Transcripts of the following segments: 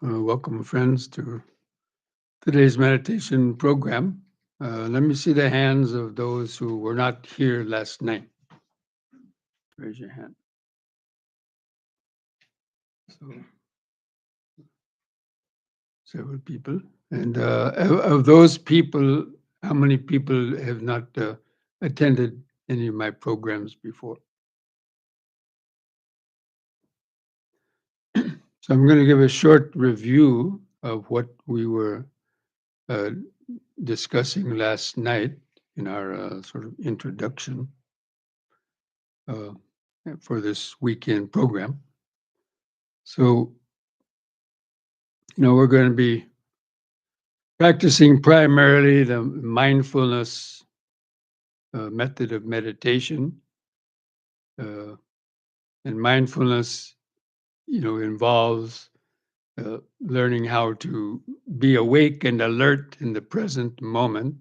Welcome, friends, to today's meditation program. Let me see the hands of those who were not here last night. Raise your hand. So, several people. And of those people, how many people have not attended any of my programs before? So, I'm going to give a short review of what we were uh, discussing last night in our sort of introduction uh, for this weekend program. So, we're going to be practicing primarily the mindfulness method of meditation. Uh, and mindfulness, involves learning how to be awake and alert in the present moment,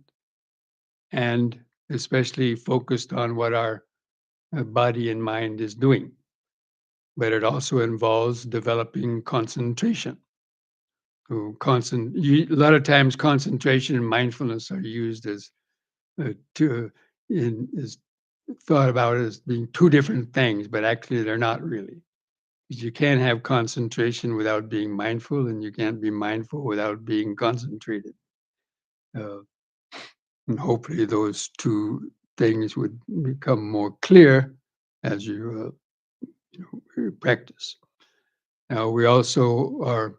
and especially focused on what our body and mind is doing. But it also involves developing concentration. So a lot of times concentration and mindfulness are used as to is thought about as being two different things, but actually they're not really. Because you can't have concentration without being mindful, and you can't be mindful without being concentrated. Uh, and hopefully, those two things would become more clear as you practice. Now, we also are,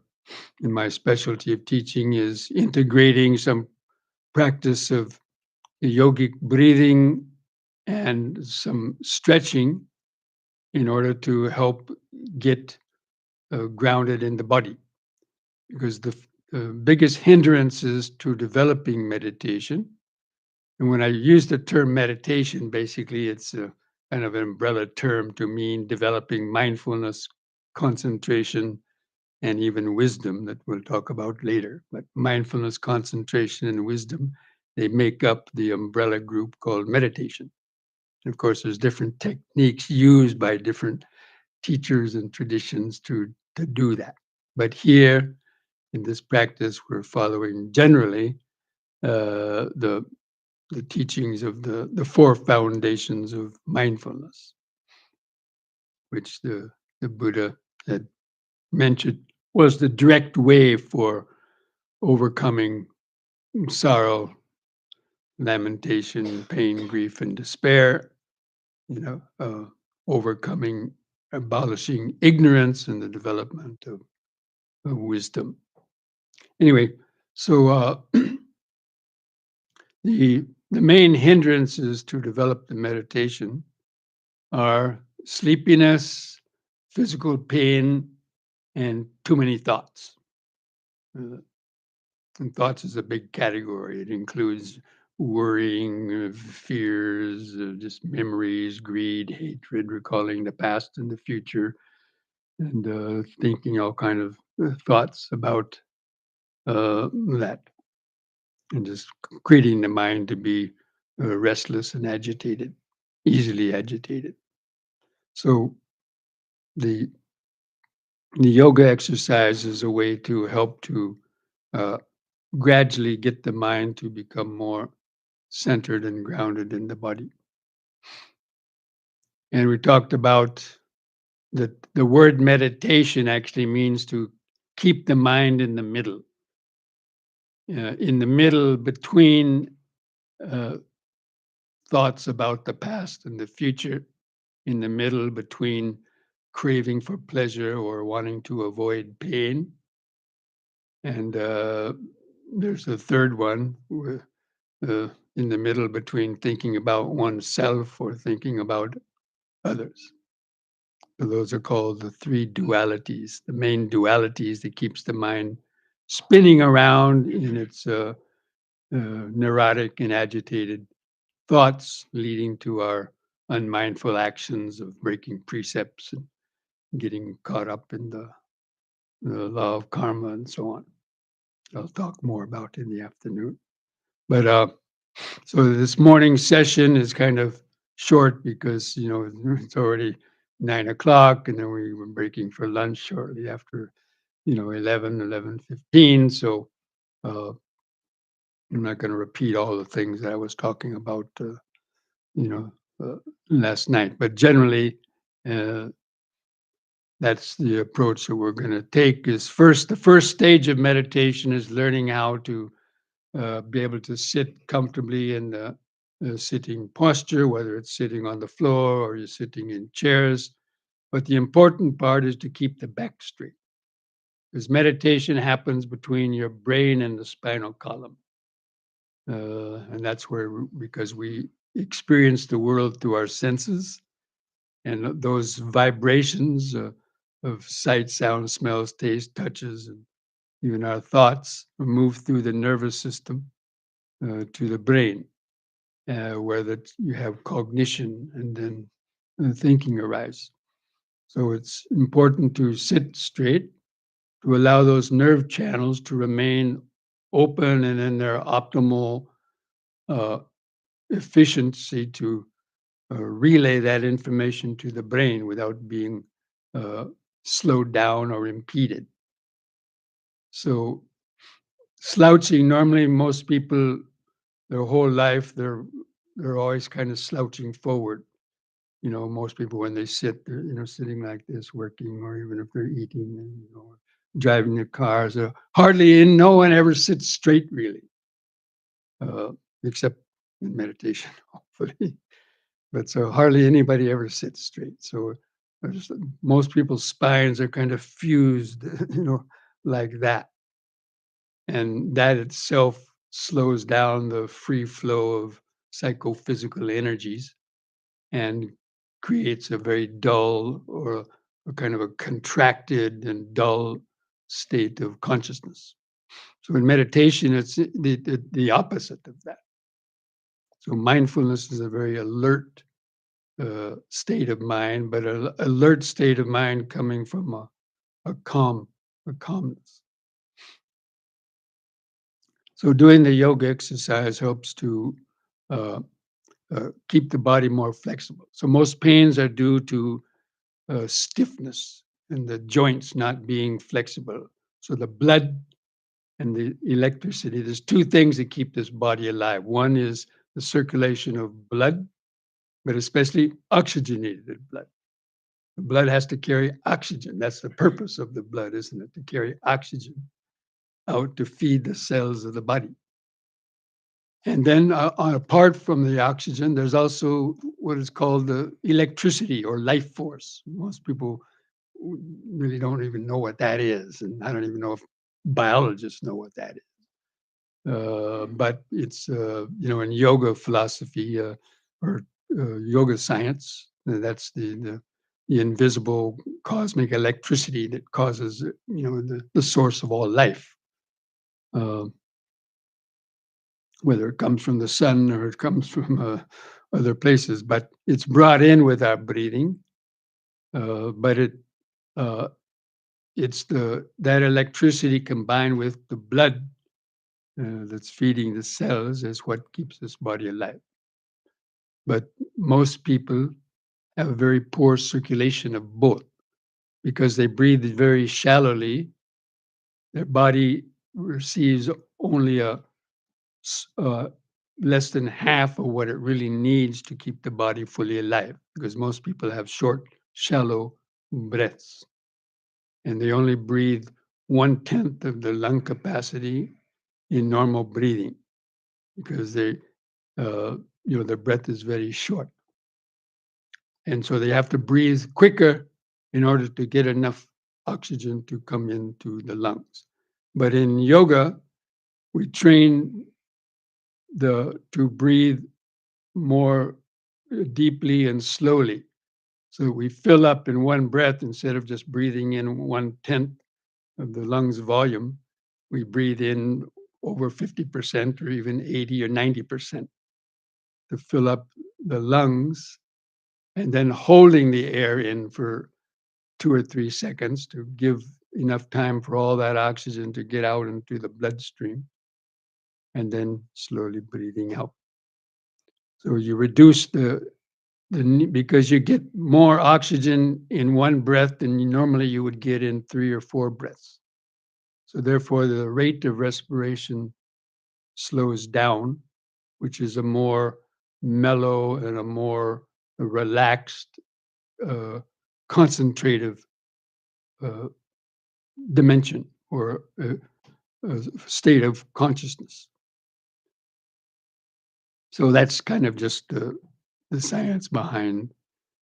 in my specialty of teaching, is integrating some practice of yogic breathing and some stretching in order to help get grounded in the body. Because the biggest hindrances to developing meditation, and when I use the term meditation, basically it's a kind of an umbrella term to mean developing mindfulness, concentration, and even wisdom that we'll talk about later. But mindfulness, concentration, and wisdom, they make up the umbrella group called meditation. Of course, there's different techniques used by different teachers and traditions to do that. But here in this practice, we're following generally the teachings of the four foundations of mindfulness, which the Buddha had mentioned was the direct way for overcoming sorrow, lamentation, pain, grief, and despair, overcoming, abolishing ignorance and the development of wisdom. Anyway, so the main hindrances to develop the meditation are sleepiness, physical pain, and too many thoughts. Uh, and thoughts is a big category. It includes worrying, fears, just memories, greed, hatred, recalling the past and the future, and thinking all kind of thoughts about that, and just creating the mind to be restless and agitated, easily agitated. So the yoga exercise is a way to help to uh, gradually get the mind to become more centered and grounded in the body. And we talked about that the word meditation actually means to keep the mind in the middle, between uh, thoughts about the past and the future, in the middle between craving for pleasure or wanting to avoid pain. And there's a third one in the middle between thinking about oneself or thinking about others. So those are called the three dualities, the main dualities that keeps the mind spinning around in its neurotic and agitated thoughts, leading to our unmindful actions of breaking precepts and getting caught up in the law of karma and so on. I'll talk more about in the afternoon. But so this morning session is kind of short because it's already 9 o'clock, and then we were breaking for lunch shortly after 11:15. So I'm not going to repeat all the things that I was talking about, you know, last night. But generally, uh, that's the approach that we're going to take. The first stage of meditation is learning how to be able to sit comfortably in the sitting posture, whether it's sitting on the floor or you're sitting in chairs. But the important part is to keep the back straight, because meditation happens between your brain and the spinal column. And that's where, because we experience the world through our senses, and those vibrations of sight, sound, smells, taste, touches, and even our thoughts move through the nervous system to the brain, where you have cognition, and then thinking arises. So it's important to sit straight, to allow those nerve channels to remain open and in their optimal uh, efficiency to relay that information to the brain without being uh, slowed down or impeded. So slouching, normally most people, their whole life, they're always kind of slouching forward. Most people when they sit, they're sitting like this, working, or even if they're eating and driving their cars. No one ever sits straight really, uh, except in meditation, hopefully. But so hardly anybody ever sits straight. So most people's spines are kind of fused, like that. And that itself slows down the free flow of psychophysical energies and creates a very dull, or a kind of a contracted and dull state of consciousness. So in meditation, it's the opposite of that. So mindfulness is a very alert state of mind, but an alert state of mind coming from a calmness. So doing the yoga exercise helps to uh, keep the body more flexible. So most pains are due to stiffness and the joints not being flexible. So the blood and the electricity, there's two things that keep this body alive. One is the circulation of blood, but especially oxygenated blood. The blood has to carry oxygen. That's the purpose of the blood, isn't it? To carry oxygen out to feed the cells of the body. And then, apart from the oxygen, there's also what is called the electricity or life force. Most people really don't even know what that is, and I don't even know if biologists know what that is. But it's in yoga philosophy, or yoga science. That's the invisible cosmic electricity that causes the source of all life. Uh, Whether it comes from the sun or it comes from other places, but it's brought in with our breathing. But uh, it's that electricity combined with the blood that's feeding the cells is what keeps this body alive. But most people have a very poor circulation of both because they breathe very shallowly. Their body receives only uh, less than half of what it really needs to keep the body fully alive, because most people have short, shallow breaths, and they only breathe 1/10 of the lung capacity in normal breathing, because their breath is very short, and so they have to breathe quicker in order to get enough oxygen to come into the lungs. But in yoga, we train to breathe more deeply and slowly. So we fill up in one breath instead of just breathing in 1/10 of the lungs volume. We breathe in over 50% or even 80 or 90% to fill up the lungs, and then holding the air in for 2 or 3 seconds to give enough time for all that oxygen to get out into the bloodstream, and then slowly breathing out. So you reduce because you get more oxygen in one breath than normally you would get in 3 or 4 breaths. So therefore, the rate of respiration slows down, which is a more mellow and a more relaxed, concentrative dimension or state of consciousness. So that's kind of just the science behind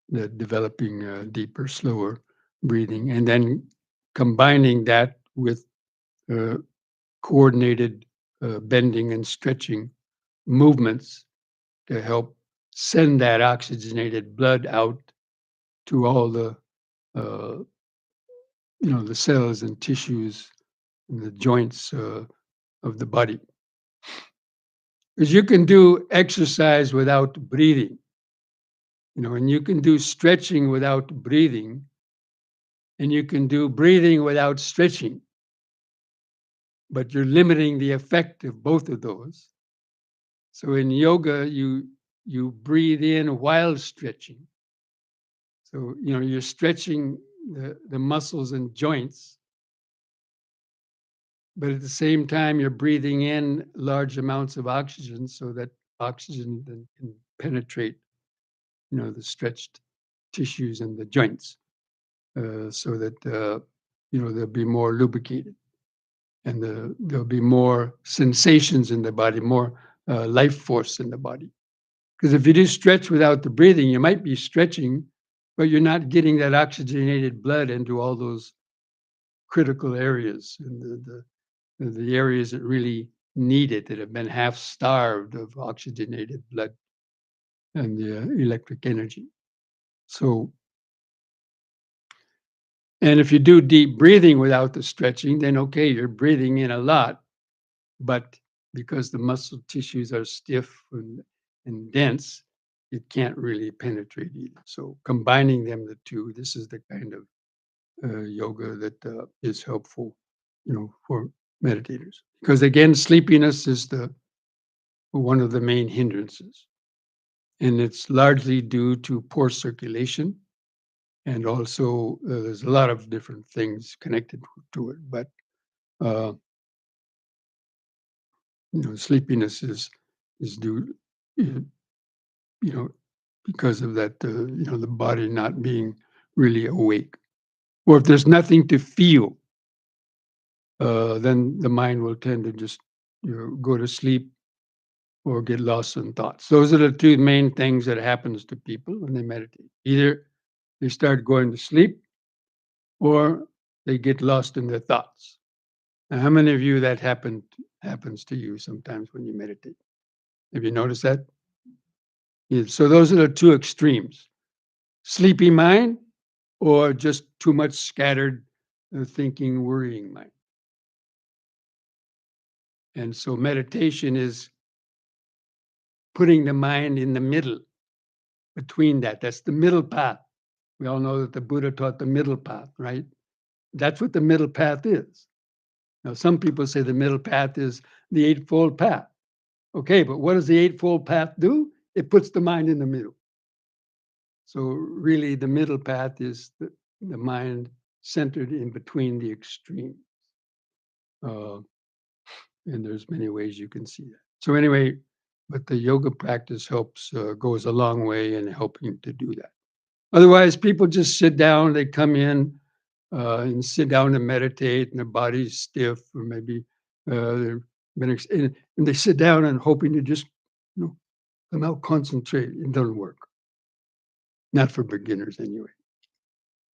the developing deeper, slower breathing, and then combining that with uh, coordinated bending and stretching movements to help send that oxygenated blood out to all the uh, the cells and tissues and the joints of the body. Because you can do exercise without breathing, and you can do stretching without breathing, and you can do breathing without stretching, but you're limiting the effect of both of those. So in yoga, you breathe in while stretching. So you're stretching the muscles and joints, but at the same time you're breathing in large amounts of oxygen so that oxygen then can penetrate the stretched tissues and the joints, so that they'll be more lubricated, and there'll be more sensations in the body, more life force in the body. Because if you do stretch without the breathing, you might be stretching, but you're not getting that oxygenated blood into all those critical areas and the areas that really need it, that have been half starved of oxygenated blood and the electric energy. So, and if you do deep breathing without the stretching, then okay, you're breathing in a lot, but because the muscle tissues are stiff and dense, it can't really penetrate either. So combining them, the two, this is the kind of yoga that is helpful, for meditators. Because again, sleepiness is the one of the main hindrances, and it's largely due to poor circulation, and also there's a lot of different things connected to it. But uh, sleepiness is due, you know, because of that, the body not being really awake. Or if there's nothing to feel, then the mind will tend to just go to sleep or get lost in thoughts. Those are the two main things that happens to people when they meditate. Either they start going to sleep or they get lost in their thoughts. Now, how many of you that happens to you sometimes when you meditate? Have you noticed that? Yeah, so those are the two extremes: sleepy mind or just too much scattered thinking, worrying mind. And so meditation is putting the mind in the middle between that. That's the middle path. We all know that the Buddha taught the middle path, right? That's what the middle path is. Now, some people say the middle path is the Eightfold Path. Okay, but what does the Eightfold Path do? It puts the mind in the middle. So really, the middle path is the mind centered in between the extremes. Uh, and there's many ways you can see that. So anyway, but the yoga practice goes a long way in helping to do that. Otherwise, people just sit down, they come in and sit down and meditate, and their body's stiff, or maybe they've been, and they sit down and hoping to just, come out, concentrate. It doesn't work. Not for beginners anyway.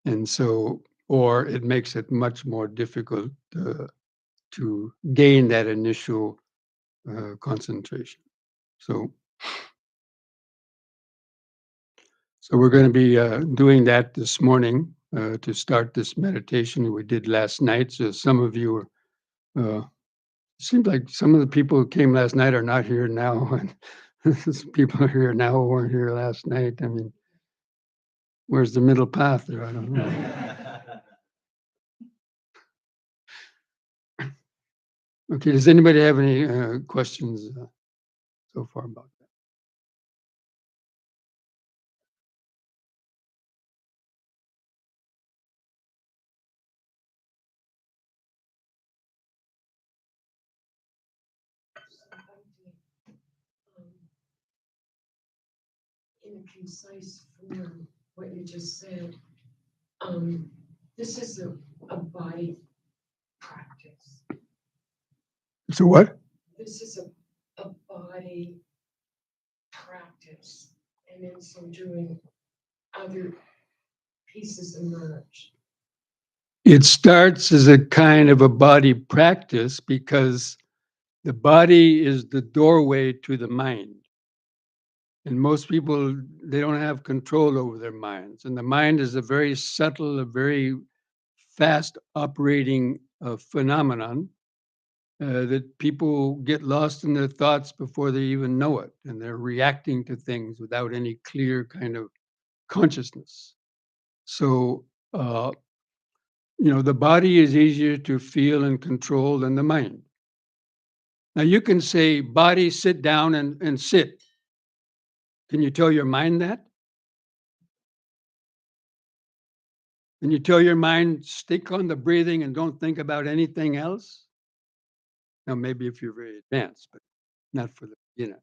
And so, or it makes it much more difficult to gain that initial concentration. So, so we're going to be doing that this morning to start this meditation we did last night. So some of you are, seems like some of the people who came last night are not here now, and people are here now who weren't here last night. I mean, where's the middle path there? I don't know. Okay, does anybody have any questions so far about that? in a concise form what you just said. This is a body practice. So what? This is a body practice, and in so doing, other pieces emerge. It starts as a kind of a body practice because the body is the doorway to the mind. And most people, they don't have control over their minds. And the mind is a very subtle, a very fast operating phenomenon that people get lost in their thoughts before they even know it. And they're reacting to things without any clear kind of consciousness. So, the body is easier to feel and control than the mind. Now, you can say, body, sit down and sit. Can you tell your mind that? Can you tell your mind, stick on the breathing and don't think about anything else? Now, maybe if you're very advanced, but not for the beginner.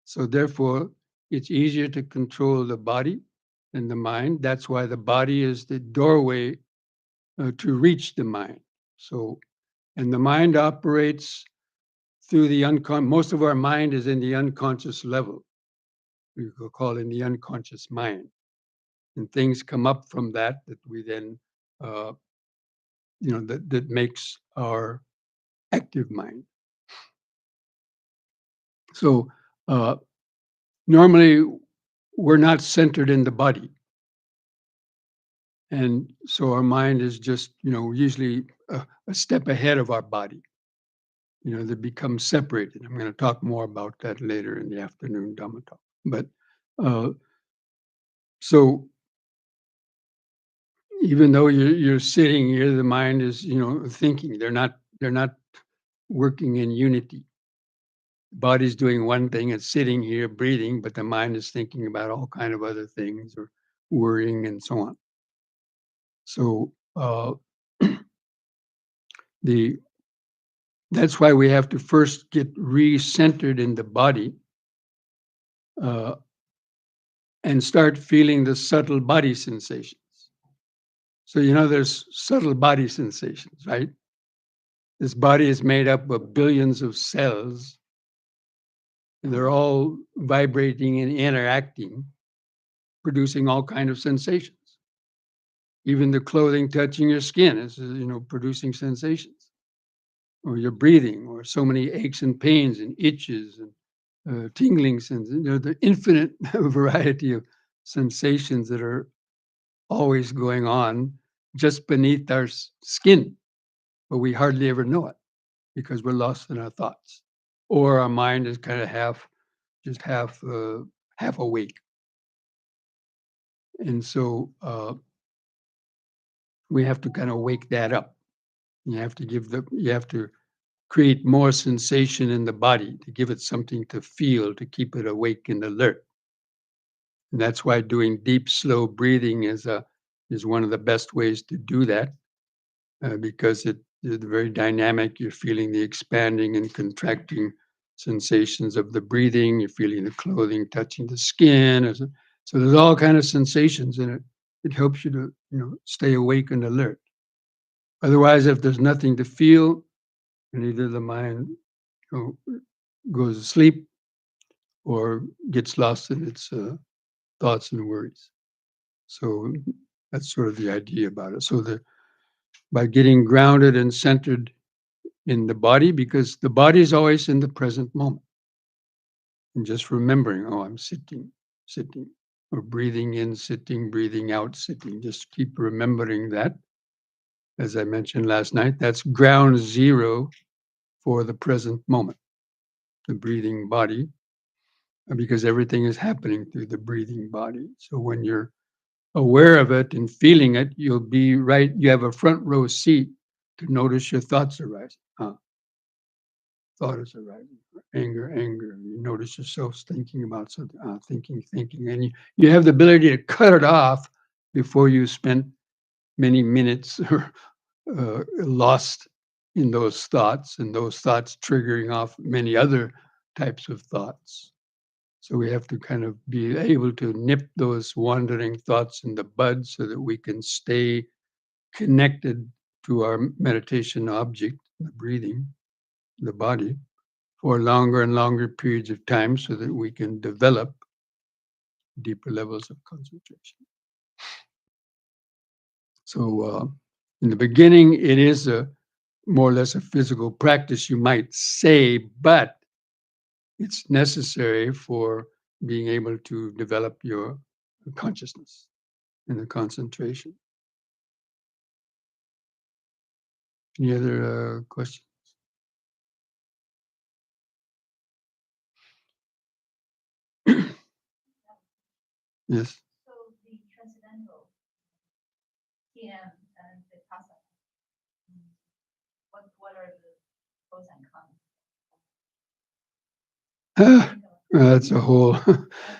So, therefore, it's easier to control the body than the mind. That's why the body is the doorway to reach the mind. So, and the mind operates through the unconscious. Most of our mind is in the unconscious level. We could call it the unconscious mind. And things come up from that we then, that makes our active mind. So normally we're not centered in the body. And so our mind is just, usually a step ahead of our body. They become separated. I'm going to talk more about that later in the afternoon Dhamma talk. But so even though you're sitting here, the mind is, thinking. They're not working in unity. The body's doing one thing, it's sitting here breathing, but the mind is thinking about all kind of other things or worrying and so on. So that's why we have to first get re-centered in the body and start feeling the subtle body sensations. So there's subtle body sensations, right? This body is made up of billions of cells. And they're all vibrating and interacting, producing all kind of sensations. Even the clothing touching your skin is, producing sensations. Or your breathing, or so many aches and pains and itches and tingling sensations. The infinite variety of sensations that are always going on just beneath our skin, but we hardly ever know it because we're lost in our thoughts, or our mind is kind of half awake. And so we have to kind of wake that up. You have to create more sensation in the body to give it something to feel, to keep it awake and alert. And that's why doing deep, slow breathing is one of the best ways to do that, because it's very dynamic. You're feeling the expanding and contracting sensations of the breathing. You're feeling the clothing touching the skin. So there's all kind of sensations in it. It helps you to stay awake and alert. Otherwise, if there's nothing to feel, and either the mind goes to sleep or gets lost in its thoughts and worries. So that's sort of the idea about it. So by getting grounded and centered in the body, because the body is always in the present moment, and just remembering, oh, I'm sitting, or breathing in, sitting, breathing out, sitting. Just keep remembering that. As I mentioned last night, that's ground zero for the present moment, the breathing body, because everything is happening through the breathing body. So when you're aware of it and feeling it, you'll be right. You have a front row seat to notice your thoughts arising. Thought is arising, anger. You notice yourself thinking about something, thinking, and you have the ability to cut it off before you spent many minutes lost in those thoughts, and those thoughts triggering off many other types of thoughts. So we have to kind of be able to nip those wandering thoughts in the bud so that we can stay connected to our meditation object, the breathing, the body, for longer and longer periods of time so that we can develop deeper levels of concentration. So in the beginning, it is a more or less a physical practice, you might say, but it's necessary for being able to develop your consciousness and the concentration. Any other questions? Yes. So the transcendental TM and the Vipassana, what are the pros and cons? That's a whole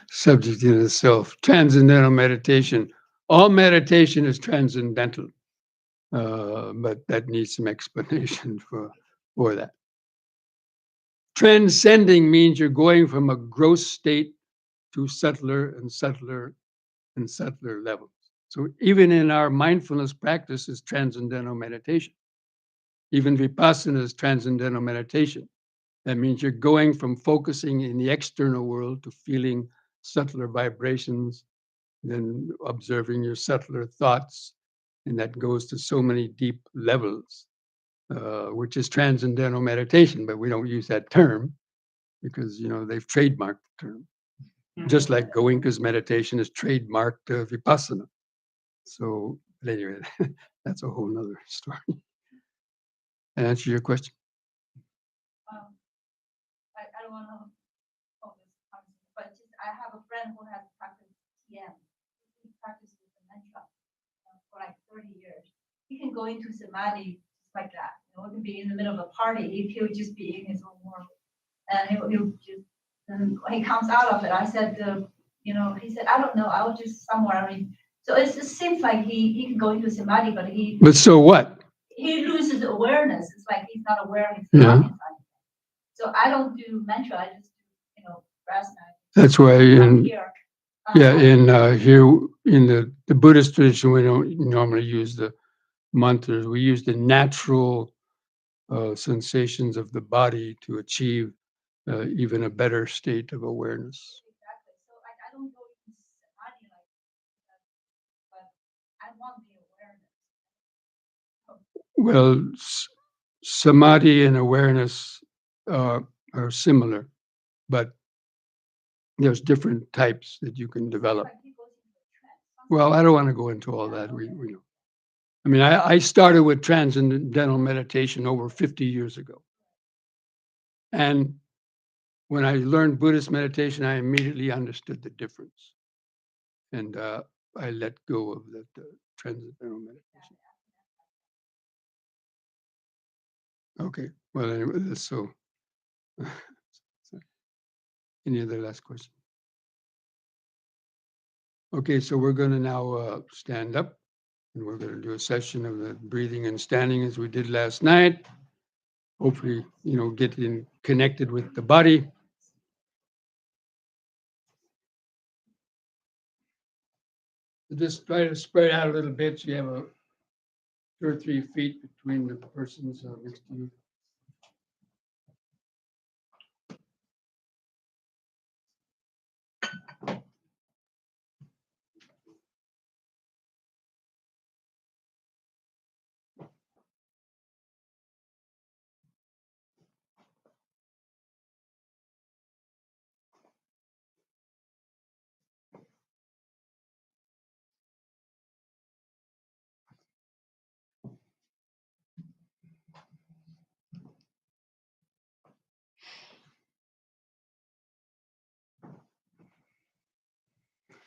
subject in itself. Transcendental meditation. All meditation is transcendental, but that needs some explanation for that. Transcending means you're going from a gross state to subtler and subtler and subtler levels. So even in our mindfulness practice is transcendental meditation. Even Vipassana is transcendental meditation. That means you're going from focusing in the external world to feeling subtler vibrations, then observing your subtler thoughts. And that goes to so many deep levels, which is transcendental meditation, but we don't use that term because, they've trademarked the term. Just like Goenka's meditation is trademarked Vipassana. So anyway, that's a whole nother story. That answer your question? I don't want to focus on this, but just I have a friend who has practiced TM. He practiced with the mantra for like 30 years. He can go into samadhi just like that. He can be in the middle of a party. He'll just be in his own world. And he'll just, and when he comes out of it, I said, he said, I don't know, I'll just somewhere. So it seems like he can go into samadhi, but so what? He loses awareness. It's like he's not aware of his Yeah. So I don't do mantra. I just do, rest. That's why here. here in the Buddhist tradition, we don't normally use the mantras. We use the natural sensations of the body to achieve even a better state of awareness. Exactly. So I don't go into samadhi like that, but I want the awareness. Well, samadhi and awareness are similar, but there's different types that you can develop. Well, I don't want to go into all that. We know. I mean, I started with transcendental meditation over 50 years ago. And when I learned Buddhist meditation, I immediately understood the difference. And I let go of that transcendental meditation. Okay. Well, anyway, so any other last question? Okay, so we're going to now stand up and we're going to do a session of the breathing and standing as we did last night. Hopefully, getting connected with the body. Just try to spread out a little bit so you have 2 or 3 feet between the persons next to you.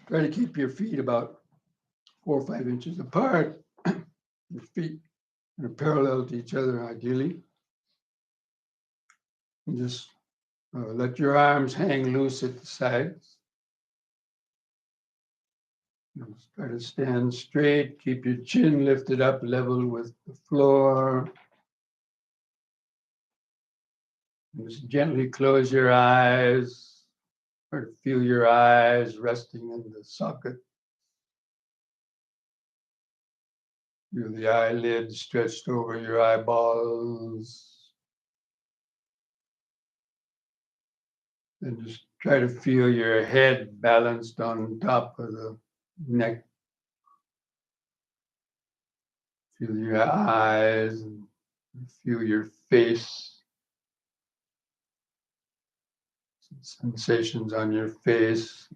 Try to keep your feet about 4 or 5 inches apart. Your feet are parallel to each other, ideally. And just let your arms hang loose at the sides. Just try to stand straight. Keep your chin lifted up, level with the floor. And just gently close your eyes. Try to feel your eyes resting in the socket. Feel the eyelids stretched over your eyeballs. And just try to feel your head balanced on top of the neck. Feel your eyes and feel your face. Sensations on your face.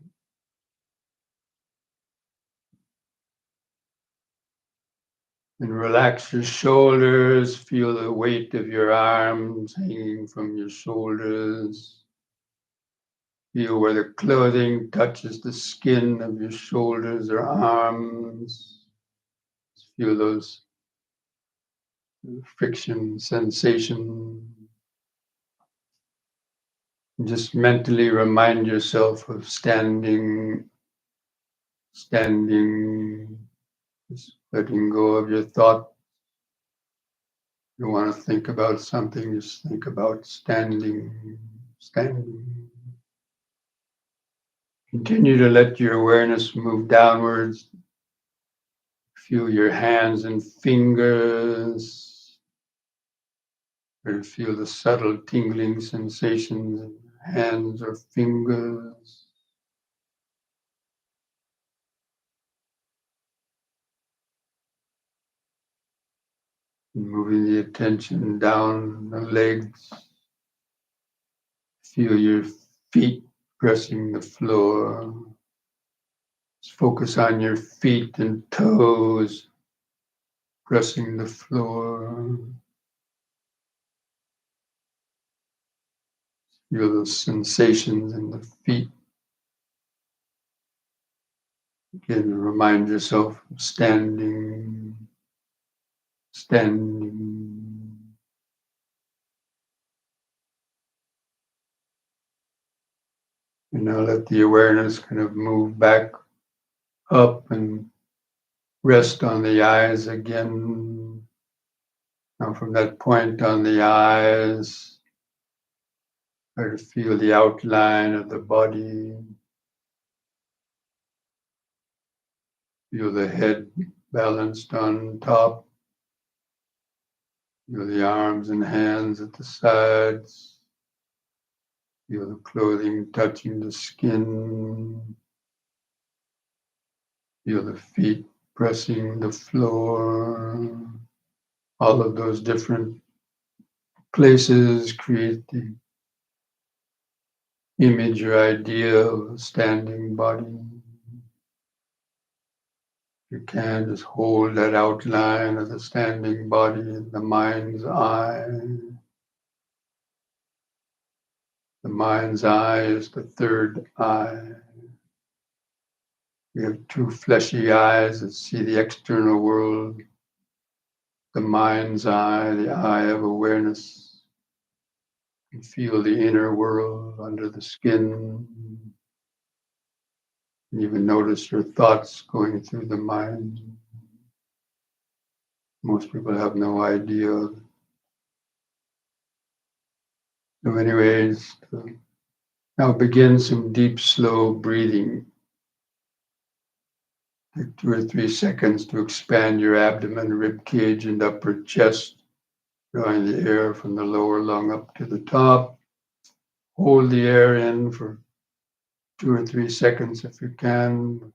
And relax your shoulders. Feel the weight of your arms hanging from your shoulders. Feel where the clothing touches the skin of your shoulders or arms. Feel those friction sensations. Just mentally remind yourself of standing, just letting go of your thought. You want to think about something, just think about standing. Continue to let your awareness move downwards. Feel your hands and fingers. Or feel the subtle tingling sensations in your hands or fingers. Moving the attention down the legs. Feel your feet pressing the floor. Just focus on your feet and toes pressing the floor. Feel those sensations in the feet. Again, remind yourself of standing. And now let the awareness kind of move back up and rest on the eyes again. Now from that point on the eyes, try to feel the outline of the body. Feel the head balanced on top. Feel the arms and hands at the sides. Feel the clothing touching the skin. Feel the feet pressing the floor. All of those different places create the image or idea of a standing body. You can just hold that outline of the standing body in the mind's eye. The mind's eye is the third eye. We have two fleshy eyes that see the external world. The mind's eye, the eye of awareness. You feel the inner world under the skin. You even notice your thoughts going through the mind. Most people have no idea. So anyways, now begin some deep, slow breathing. Take 2 or 3 seconds to expand your abdomen, rib cage, and upper chest, drawing the air from the lower lung up to the top. Hold the air in for 2 or 3 seconds if you can.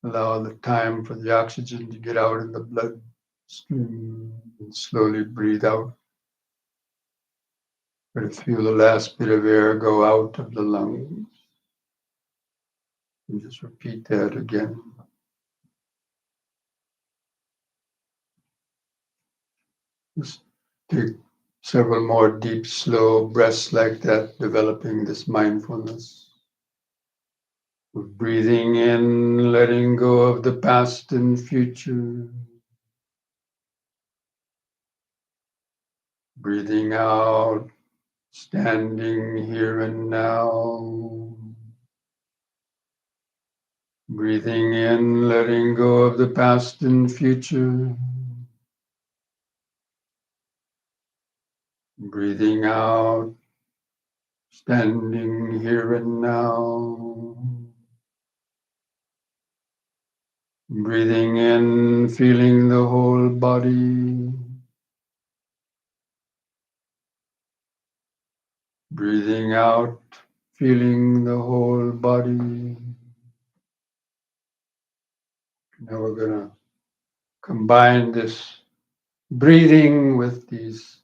Allow the time for the oxygen to get out in the blood stream and slowly breathe out. Try to feel the last bit of air go out of the lungs. And just repeat that again. Just take several more deep, slow breaths like that, developing this mindfulness. Breathing in, letting go of the past and future. Breathing out, standing here and now. Breathing in, letting go of the past and future. Breathing out, standing here and now. Breathing in, feeling the whole body. Breathing out, feeling the whole body. Now we're going to combine this breathing with these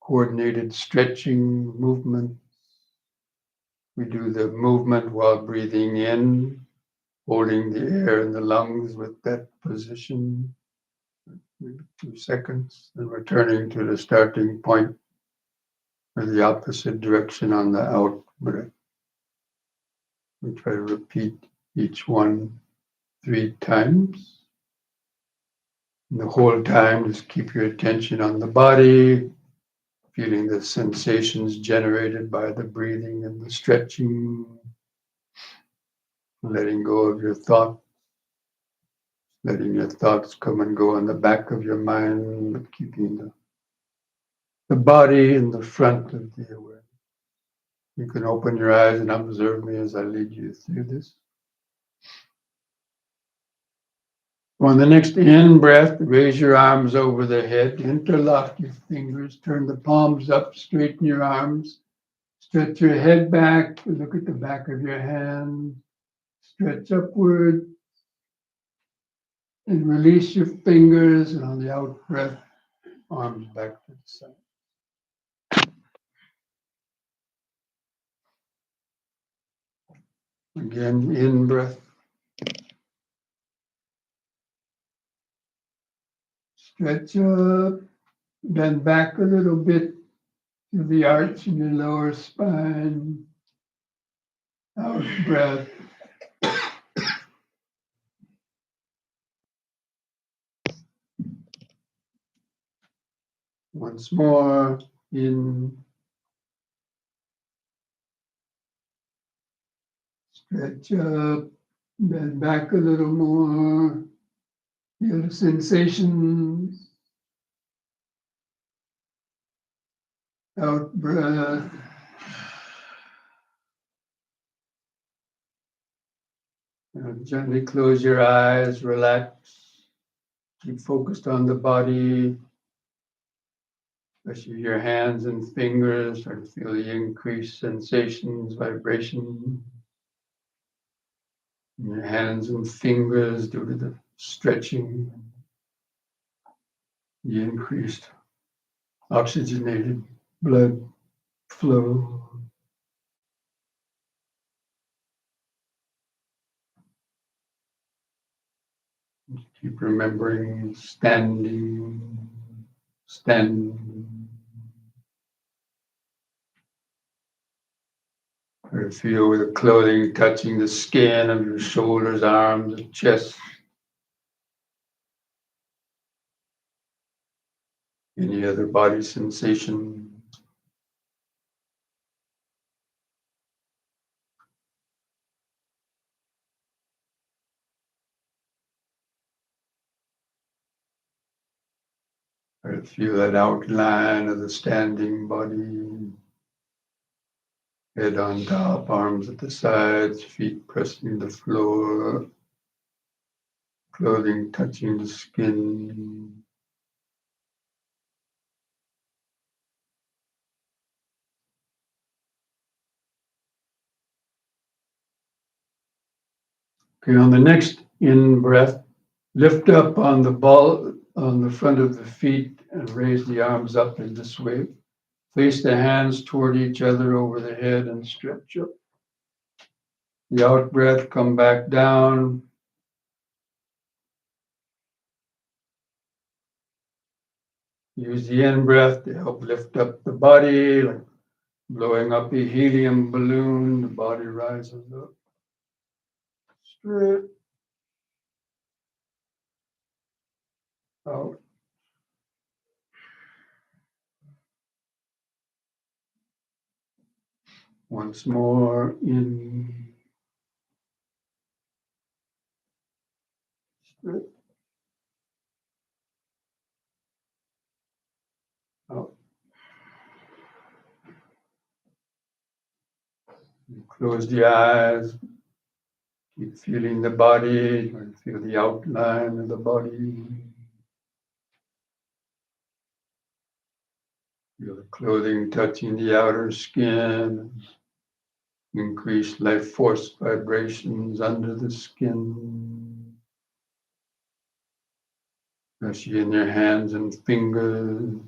coordinated stretching movements. We do the movement while breathing in, holding the air in the lungs with that position. 2 seconds, and returning to the starting point or the opposite direction on the out breath. We try to repeat each one 3 times. And the whole time, just keep your attention on the body, feeling the sensations generated by the breathing and the stretching, letting go of your thoughts, letting your thoughts come and go in the back of your mind, but keeping the body in the front of the awareness. You can open your eyes and observe me as I lead you through this. On the next in breath, raise your arms over the head, interlock your fingers, turn the palms up, straighten your arms, stretch your head back, look at the back of your hand, stretch upward, and release your fingers, and on the out breath, arms back to the side. Again, in breath. Stretch up, bend back a little bit to the arch in your lower spine. Out breath. Once more, in. Stretch up, bend back a little more. Feel the sensations. Out breath. And gently close your eyes, relax. Keep focused on the body, especially your hands and fingers. Start to feel the increased sensations, vibration in your hands and fingers due to the stretching, the increased oxygenated blood flow. Keep remembering standing. Or feel the clothing touching the skin of your shoulders, arms, and chest. Any other body sensation. Or feel that outline of the standing body. Head on top, arms at the sides, feet pressing the floor, clothing touching the skin. Okay, on the next in breath, lift up on the ball on the front of the feet and raise the arms up in this way. Place the hands toward each other over the head and stretch up. The out breath, come back down. Use the in breath to help lift up the body, like blowing up a helium balloon. The body rises up. Stretch. Out. Once more, in. Stretch. Out. You close the eyes. Keep feeling the body. Try to feel the outline of the body. Feel the clothing touching the outer skin. Increase life force vibrations under the skin. Especially in your hands and fingers.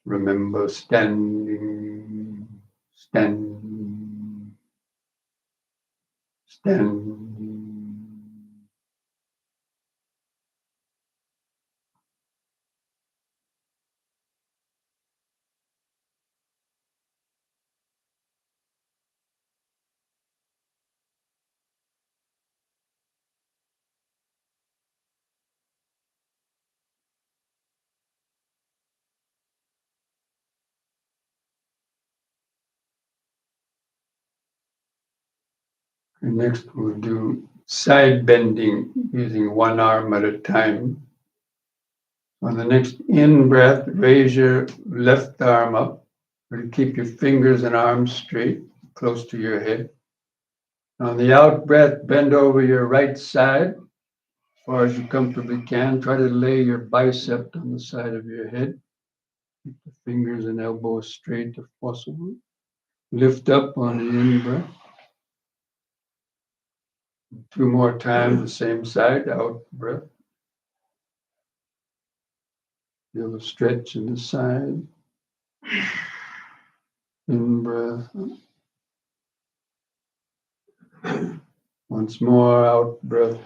Remember standing, standing, standing. And next we'll do side bending using one arm at a time. On the next in-breath, raise your left arm up. Keep your fingers and arms straight, close to your head. On the out-breath, bend over your right side as far as you comfortably can. Try to lay your bicep on the side of your head. Keep the fingers and elbows straight if possible. Lift up on the in-breath. 2 more times, the same side, out-breath. Feel the stretch in the side. In-breath. Once more, out-breath.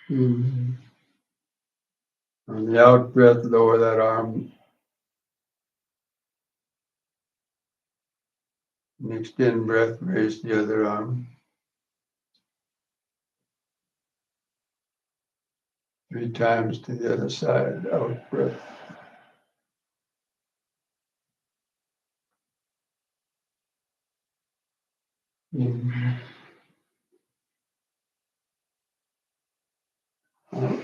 On the out-breath, lower that arm. Next in-breath, raise the other arm. 3 times to the other side, out-breath. In. Out.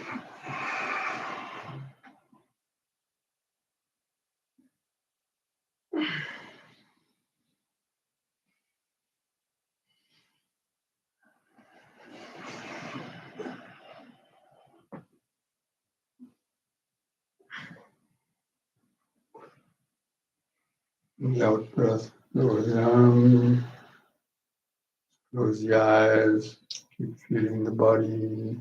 The out-breath, lower the arm. Close the eyes. Keep feeling the body.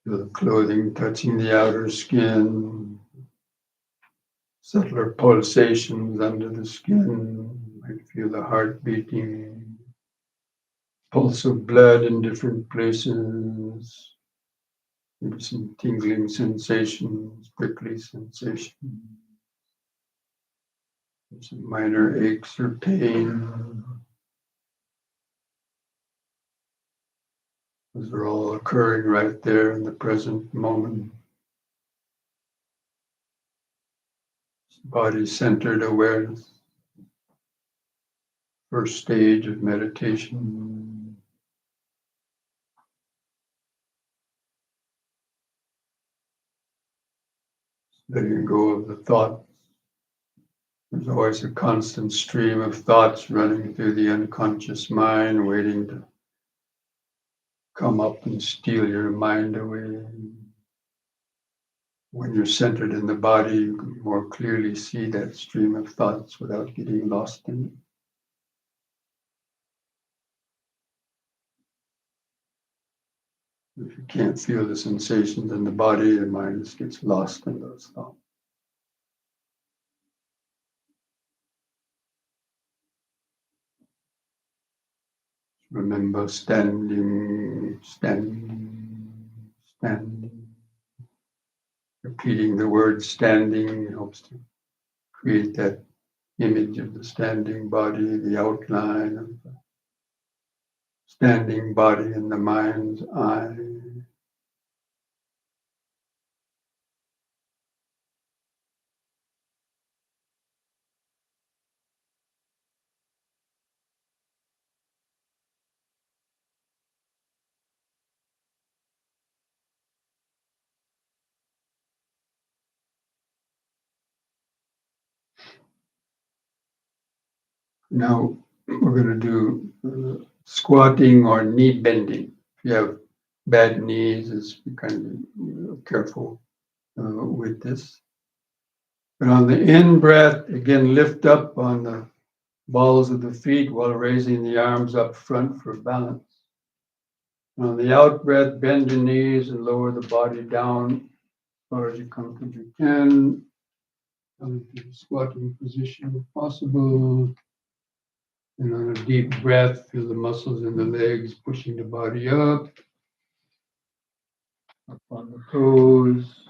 Feel the clothing touching the outer skin. Subtler pulsations under the skin. You might feel the heart beating. Pulse of blood in different places. Maybe some tingling sensations, prickly sensations. Some minor aches or pain. Those are all occurring right there in the present moment. Body-centered awareness. First stage of meditation. Letting go of the thoughts. There's always a constant stream of thoughts running through the unconscious mind, waiting to come up and steal your mind away. When you're centered in the body, you can more clearly see that stream of thoughts without getting lost in it. If you can't feel the sensations in the body, the mind just gets lost in those thoughts. Remember standing, standing, standing. Repeating the word standing helps to create that image of the standing body, the outline of the standing body in the mind's eye. Now we're going to do squatting or knee bending. If you have bad knees, be kind of careful with this. But on the in breath, again, lift up on the balls of the feet while raising the arms up front for balance. And on the out breath, bend your knees and lower the body down as far as you comfortably can. Come to the squatting position if possible. And on a deep breath, feel the muscles in the legs pushing the body up on the toes.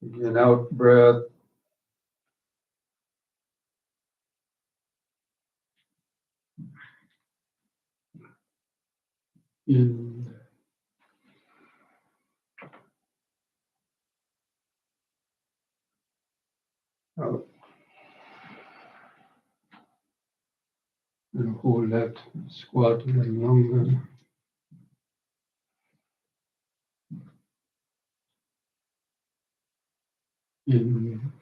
Again, out breath. In. Out. And hold that squat a little longer. In.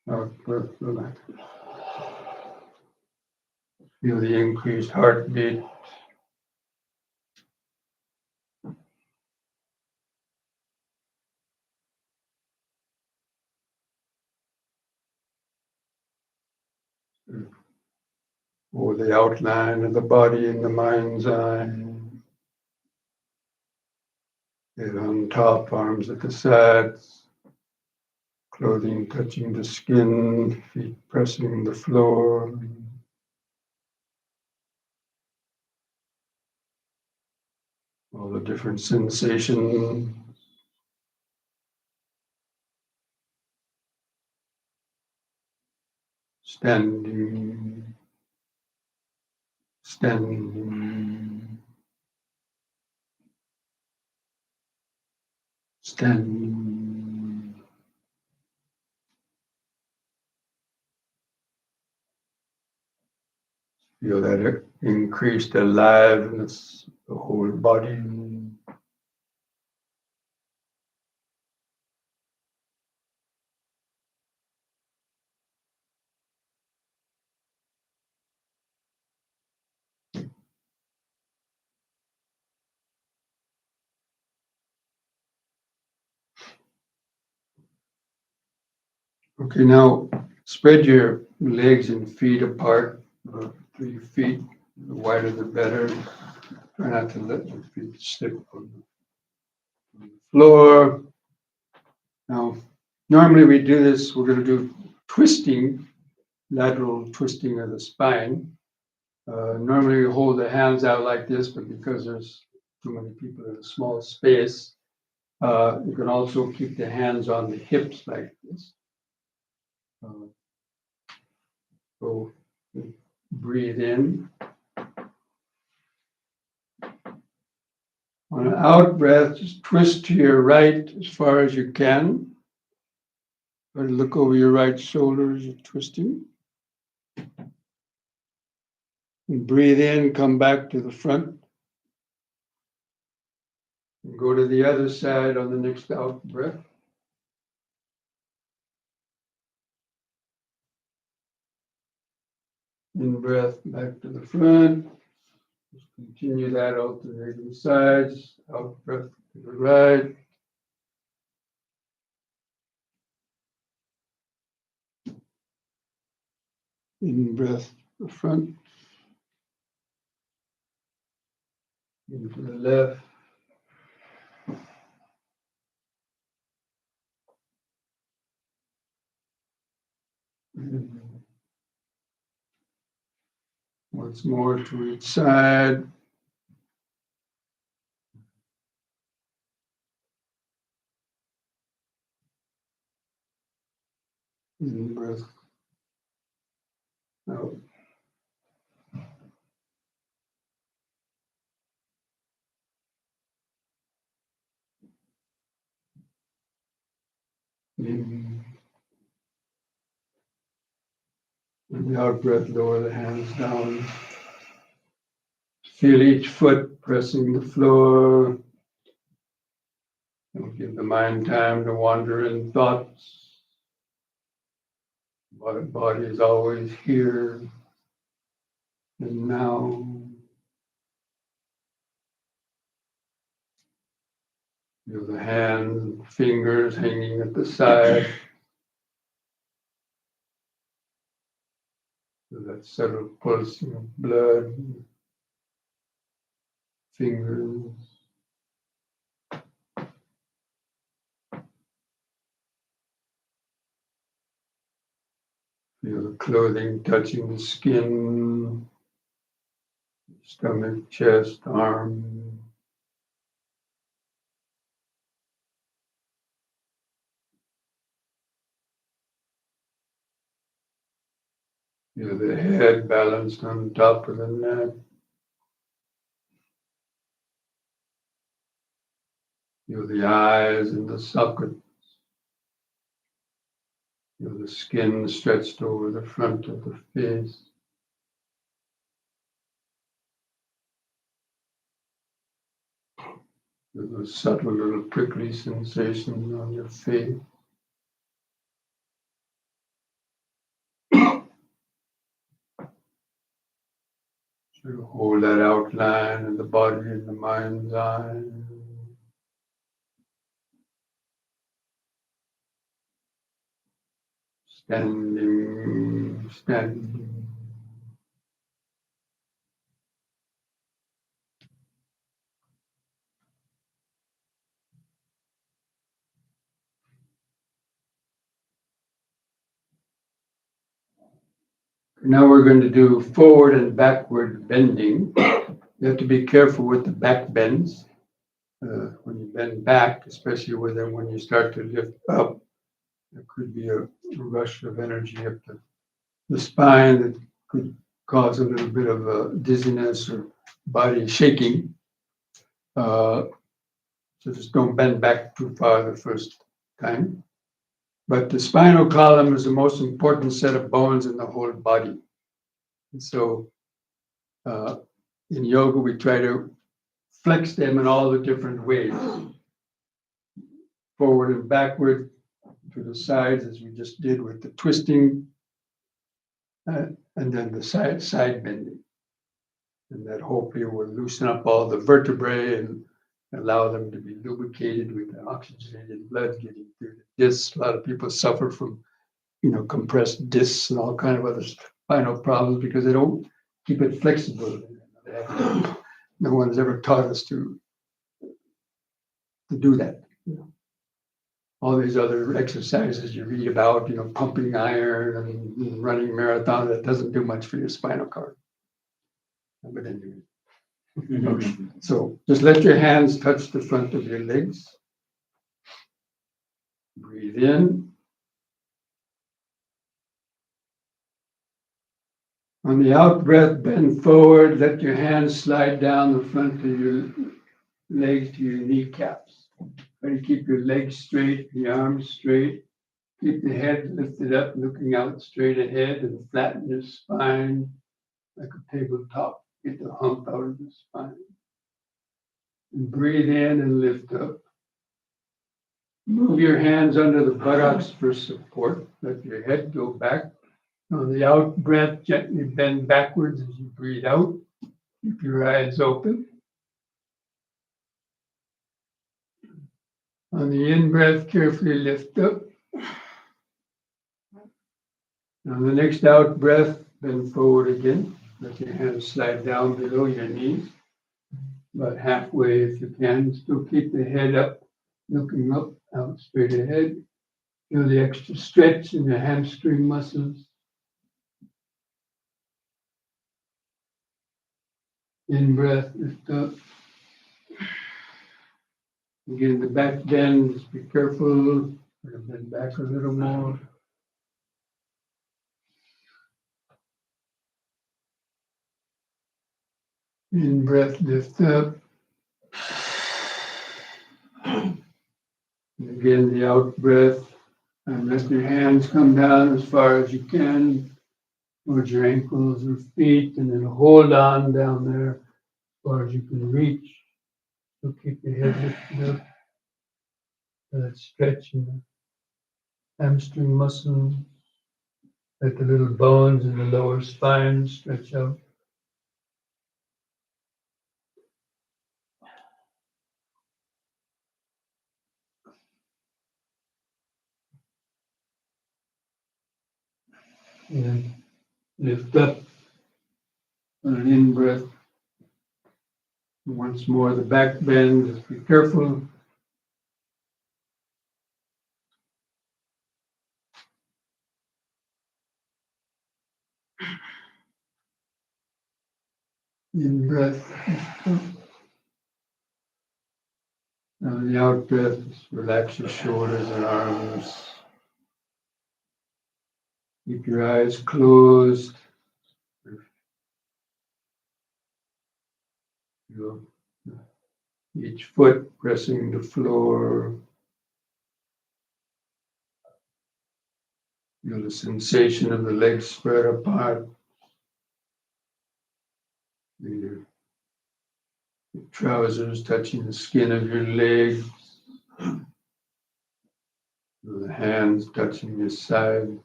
Out breath, relax. Feel the increased heartbeat. Or the outline of the body in the mind's eye. Head on top, arms at the sides. Clothing touching the skin, feet pressing the floor. All the different sensations. Standing, standing, standing. Feel that increased aliveness, the whole body. Okay, now spread your legs and feet apart, 3 feet. The wider the better. Try not to let your feet slip on the floor. Now, normally we do this, we're going to do twisting, lateral twisting of the spine. Normally we hold the hands out like this, but because there's too many people in a small space, you can also keep the hands on the hips like this. So breathe in. On an out breath, just twist to your right as far as you can. Try to look over your right shoulder as you're twisting. And breathe in, come back to the front. And go to the other side on the next out breath. In breath, back to the front. Just continue that alternating sides. Out breath to the right. In breath to the front. Into the left. Once more to each side. In breath out. In. And the out breath, lower the hands down. Feel each foot pressing the floor. Don't give the mind time to wander in thoughts. Body is always here and now. Feel the hand, fingers hanging at the side. Feel that subtle pulsing of blood. Fingers. Feel the clothing touching the skin, stomach, chest, arm. Feel the head balanced on top of the neck. Feel the eyes in the sockets. Feel the skin stretched over the front of the face. Feel those subtle little prickly sensations on your face. So hold that outline of the body and the mind's eye. Standing. Now we're going to do forward and backward bending. You have to be careful with the back bends. When you bend back, especially when you start to lift up, there could be a rush of energy up the spine that could cause a little bit of dizziness or body shaking. So just don't bend back too far the first time. But the spinal column is the most important set of bones in the whole body. And so in yoga, we try to flex them in all the different ways. Forward and backward to the sides, as we just did with the twisting, and then the side bending. And that hopefully will loosen up all the vertebrae and allow them to be lubricated with the oxygenated blood getting through the discs. A lot of people suffer from, compressed discs and all kind of other spinal problems because they don't keep it flexible. No one's ever taught us to do that. All these other exercises you read about, pumping iron and running marathon, that doesn't do much for your spinal cord. But anyway. Okay. So just let your hands touch the front of your legs. Breathe in. On the out breath, bend forward. Let your hands slide down the front of your legs to your kneecaps. Try to keep your legs straight, the arms straight. Keep the head lifted up, looking out straight ahead, and flatten your spine like a tabletop. Get the hump out of the spine. And breathe in and lift up. Move your hands under the buttocks for support. Let your head go back. On the out breath, gently bend backwards as you breathe out. Keep your eyes open. On the in breath, carefully lift up. On the next out breath, bend forward again. Let your hands slide down below your knees. About halfway if you can. Still keep the head up, looking up, out straight ahead. Feel the extra stretch in your hamstring muscles. In breath, lift up. Again, the back bend, just be careful. Bend back a little more. In breath, lift up. And again, the out breath. And let your hands come down as far as you can towards your ankles or feet, and then hold on down there as far as you can reach. So keep your head lifted up. that stretch in the hamstring muscle. Let the little bones in the lower spine stretch out. And lift up on an in-breath. Once more, the back bend. Just be careful. In-breath. On the out-breath, just relax your shoulders and arms. Keep your eyes closed. Feel each foot pressing the floor. Feel the sensation of the legs spread apart. Your trousers touching the skin of your legs. The hands touching your sides,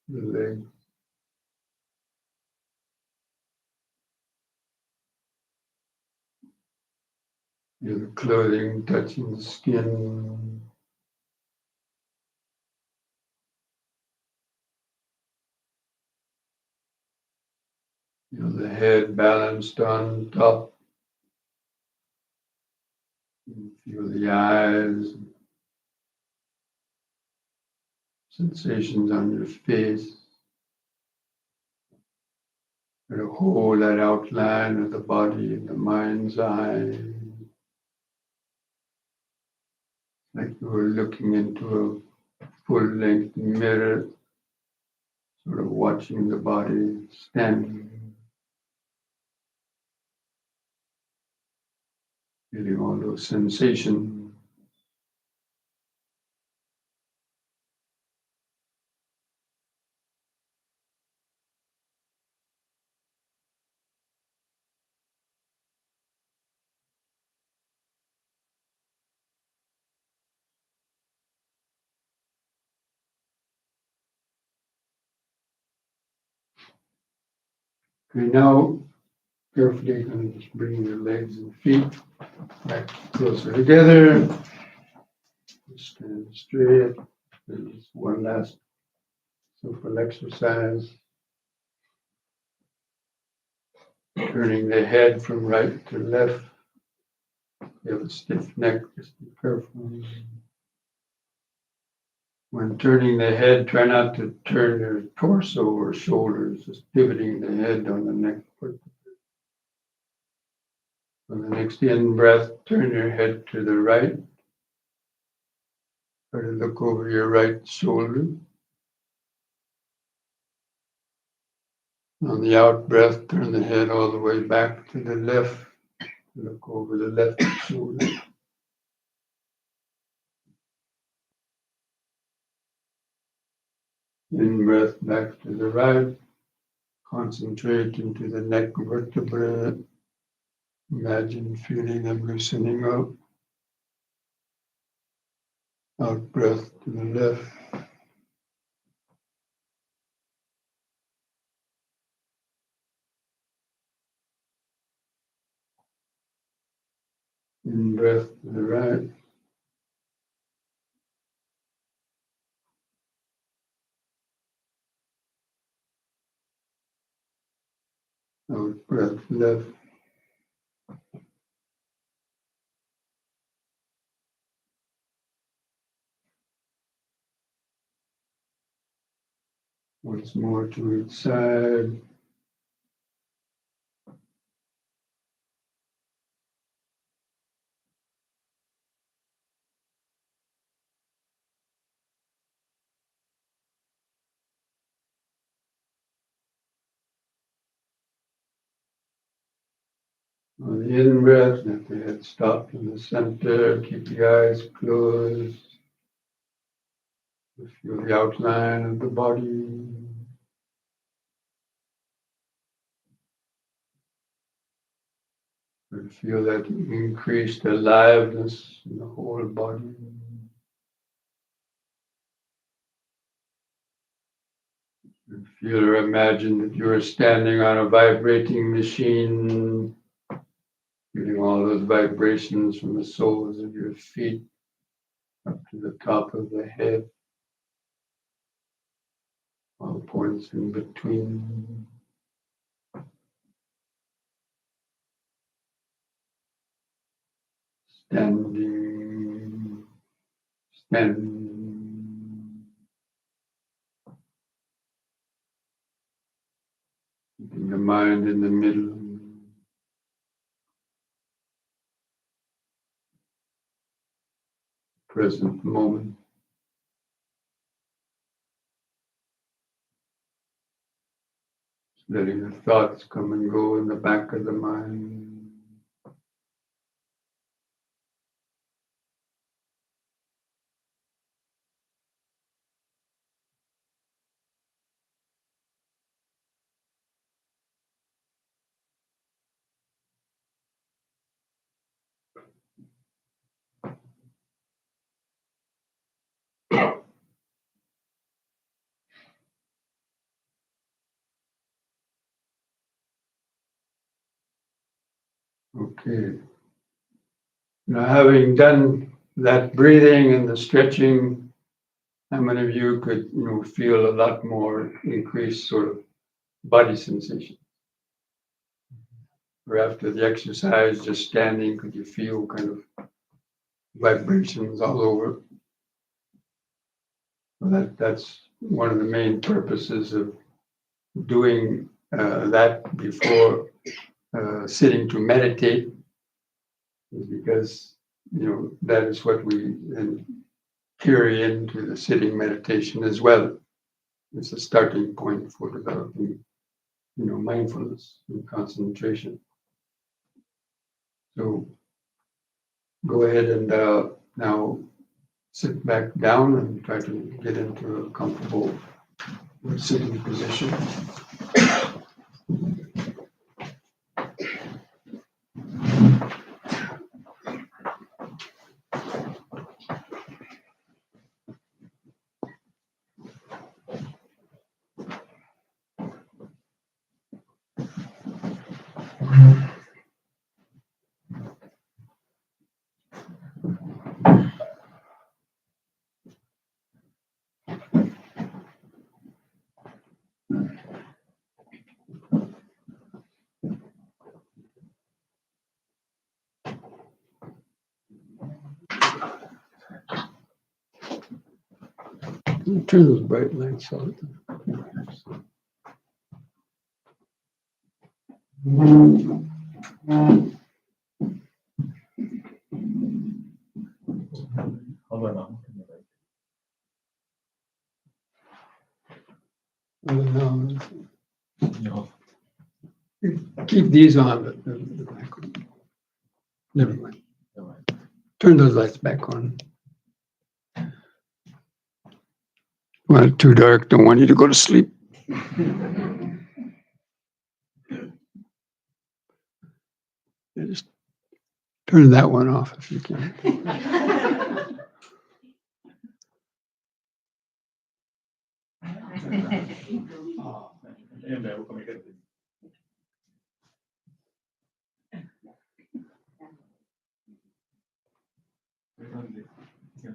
the legs. Your clothing touching the skin. Feel the head balanced on top. Feel the eyes. Sensations on your face. Try to hold that outline of the body in the mind's eye. Like you were looking into a full-length mirror, sort of watching the body standing. Feeling all those sensations. Okay, now carefully going to just bring your legs and feet back closer together. Stand straight. There's one last simple exercise. Turning the head from right to left. You have a stiff neck, just be careful. When turning the head, try not to turn your torso or shoulders, just pivoting the head on the neck. On the next in-breath, turn your head to the right. Try to look over your right shoulder. On the out-breath, turn the head all the way back to the left. Look over the left shoulder. In-breath back to the right. Concentrate into the neck vertebrae. Imagine feeling them loosening up. Out breath to the left. In breath to the right. Out breath left. Once more to each side. On the in breath, let the head stop in the center. Keep the eyes closed. Feel the outline of the body. Feel that increased aliveness in the whole body. Feel or imagine that you are standing on a vibrating machine, feeling all those vibrations from the soles of your feet up to the top of the head, all points in between. Standing, keeping the mind in the middle. Present moment. Letting the thoughts come and go in the back of the mind. Okay. Now, having done that breathing and the stretching, how many of you could, feel a lot more increased sort of body sensation? Or after the exercise, just standing, could you feel kind of vibrations all over? Well, that's one of the main purposes of doing that before sitting to meditate, is because that is what we then carry into the sitting meditation as well. It's a starting point for developing, mindfulness and concentration. So go ahead and now sit back down and try to get into a comfortable sitting position. Turn those bright lights on. No. Keep these on, but the back one. Never mind. Turn those lights back on. When it's too dark, don't want you to go to sleep. Just turn that one off if you can.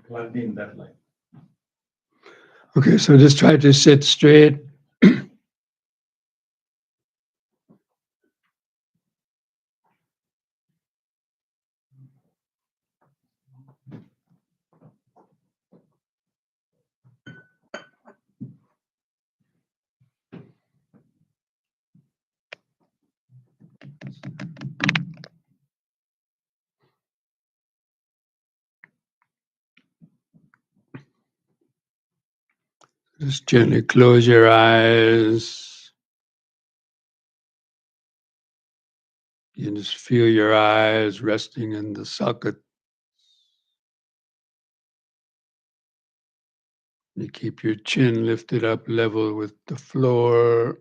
Plugged in that light. Okay, so just try to sit straight. Just gently close your eyes. You just feel your eyes resting in the socket. You keep your chin lifted up level with the floor.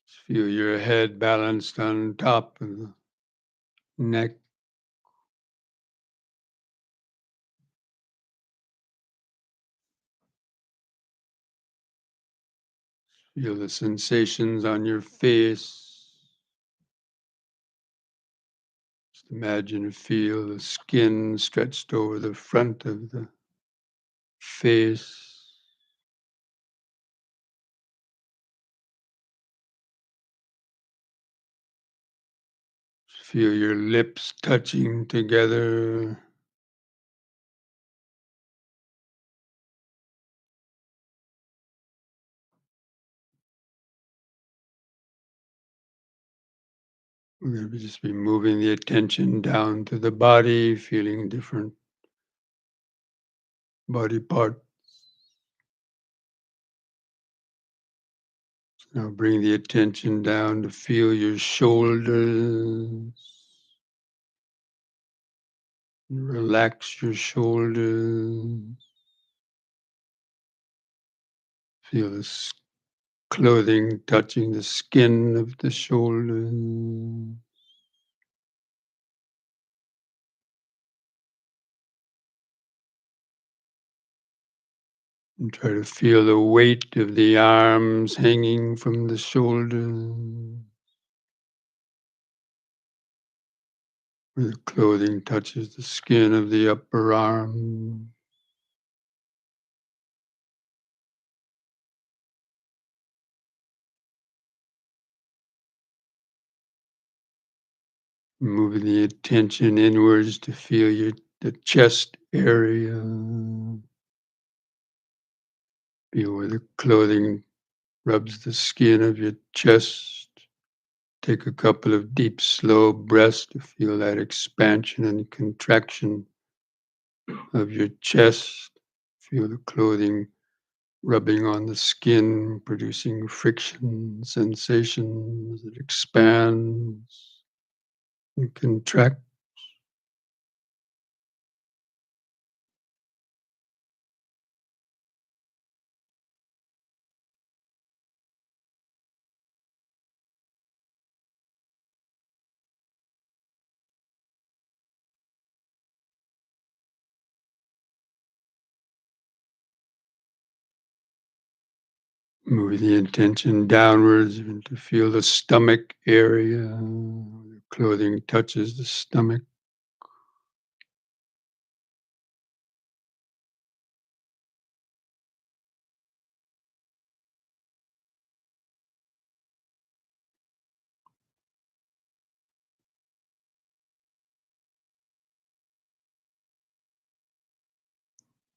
Just feel your head balanced on top of the neck. Feel the sensations on your face. Just imagine and feel the skin stretched over the front of the face. Feel your lips touching together. We're going to just be moving the attention down to the body, feeling different body parts. Now bring the attention down to feel your shoulders. Relax your shoulders. Feel the clothing touching the skin of the shoulders. And try to feel the weight of the arms hanging from the shoulders. Where the clothing touches the skin of the upper arm. Moving the attention inwards to feel the chest area. Feel where the clothing rubs the skin of your chest. Take a couple of deep, slow breaths to feel that expansion and contraction of your chest. Feel the clothing rubbing on the skin, producing friction sensations that expands and contracts. Move the intention downwards even to feel the stomach area. The clothing touches the stomach.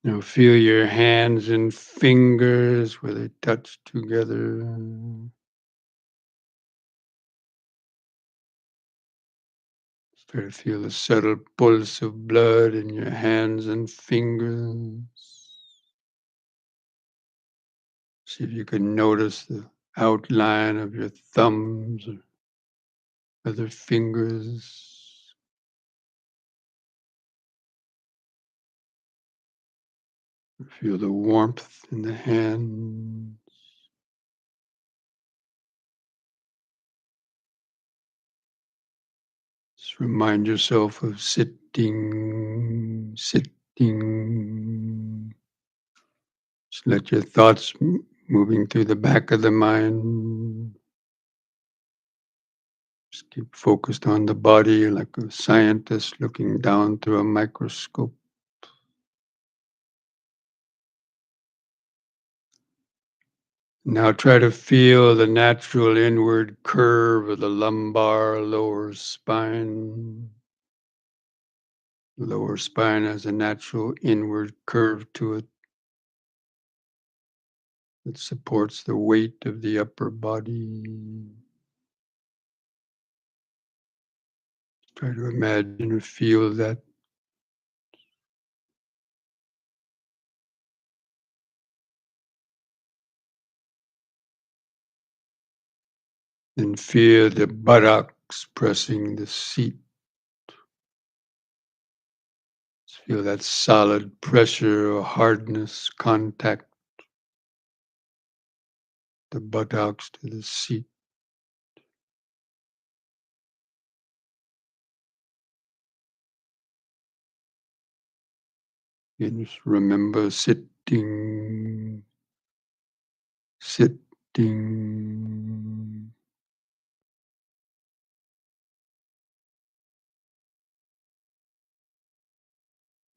Now feel your hands and fingers where they touch together. Start to feel the subtle pulse of blood in your hands and fingers. See if you can notice the outline of your thumbs or other fingers. Feel the warmth in the hand. Just remind yourself of sitting. Just let your thoughts moving through the back of the mind. Just keep focused on the body like a scientist looking down through a microscope. Now try to feel the natural inward curve of the lumbar lower spine. The lower spine has a natural inward curve to it that supports the weight of the upper body. Try to imagine or feel that. And feel the buttocks pressing the seat. Just feel that solid pressure or hardness, contact the buttocks to the seat. And just remember sitting. sitting.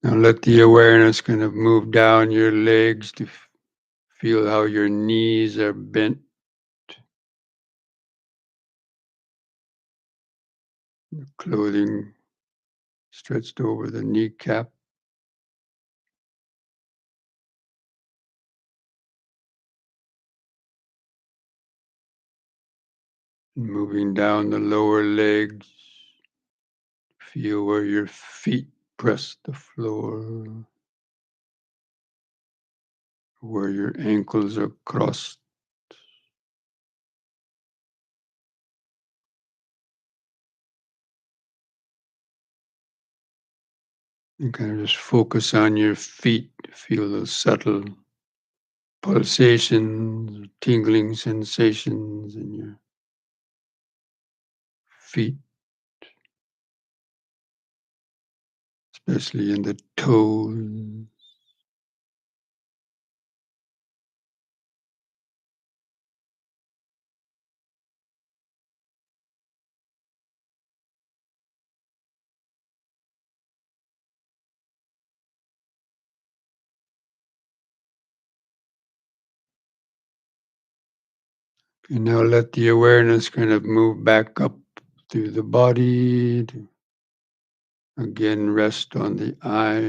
Now let the awareness kind of move down your legs to feel how your knees are bent. The clothing stretched over the kneecap. Moving down the lower legs, feel where your feet press the floor, where your ankles are crossed. And kind of just focus on your feet, feel those subtle pulsations, tingling sensations in your feet, especially in the toes. And now let the awareness kind of move back up through the body to again rest on the eyes.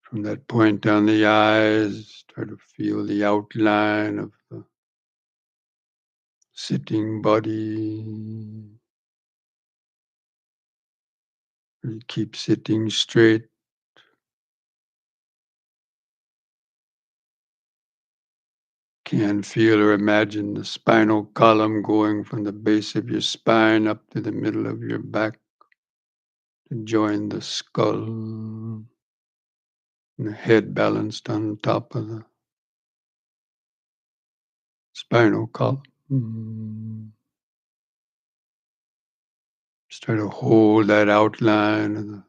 From that point on the eyes, try to feel the outline of the sitting body. Keep sitting straight. Can feel or imagine the spinal column going from the base of your spine up to the middle of your back to join the skull, and the head balanced on top of the spinal column. Just try to hold that outline of the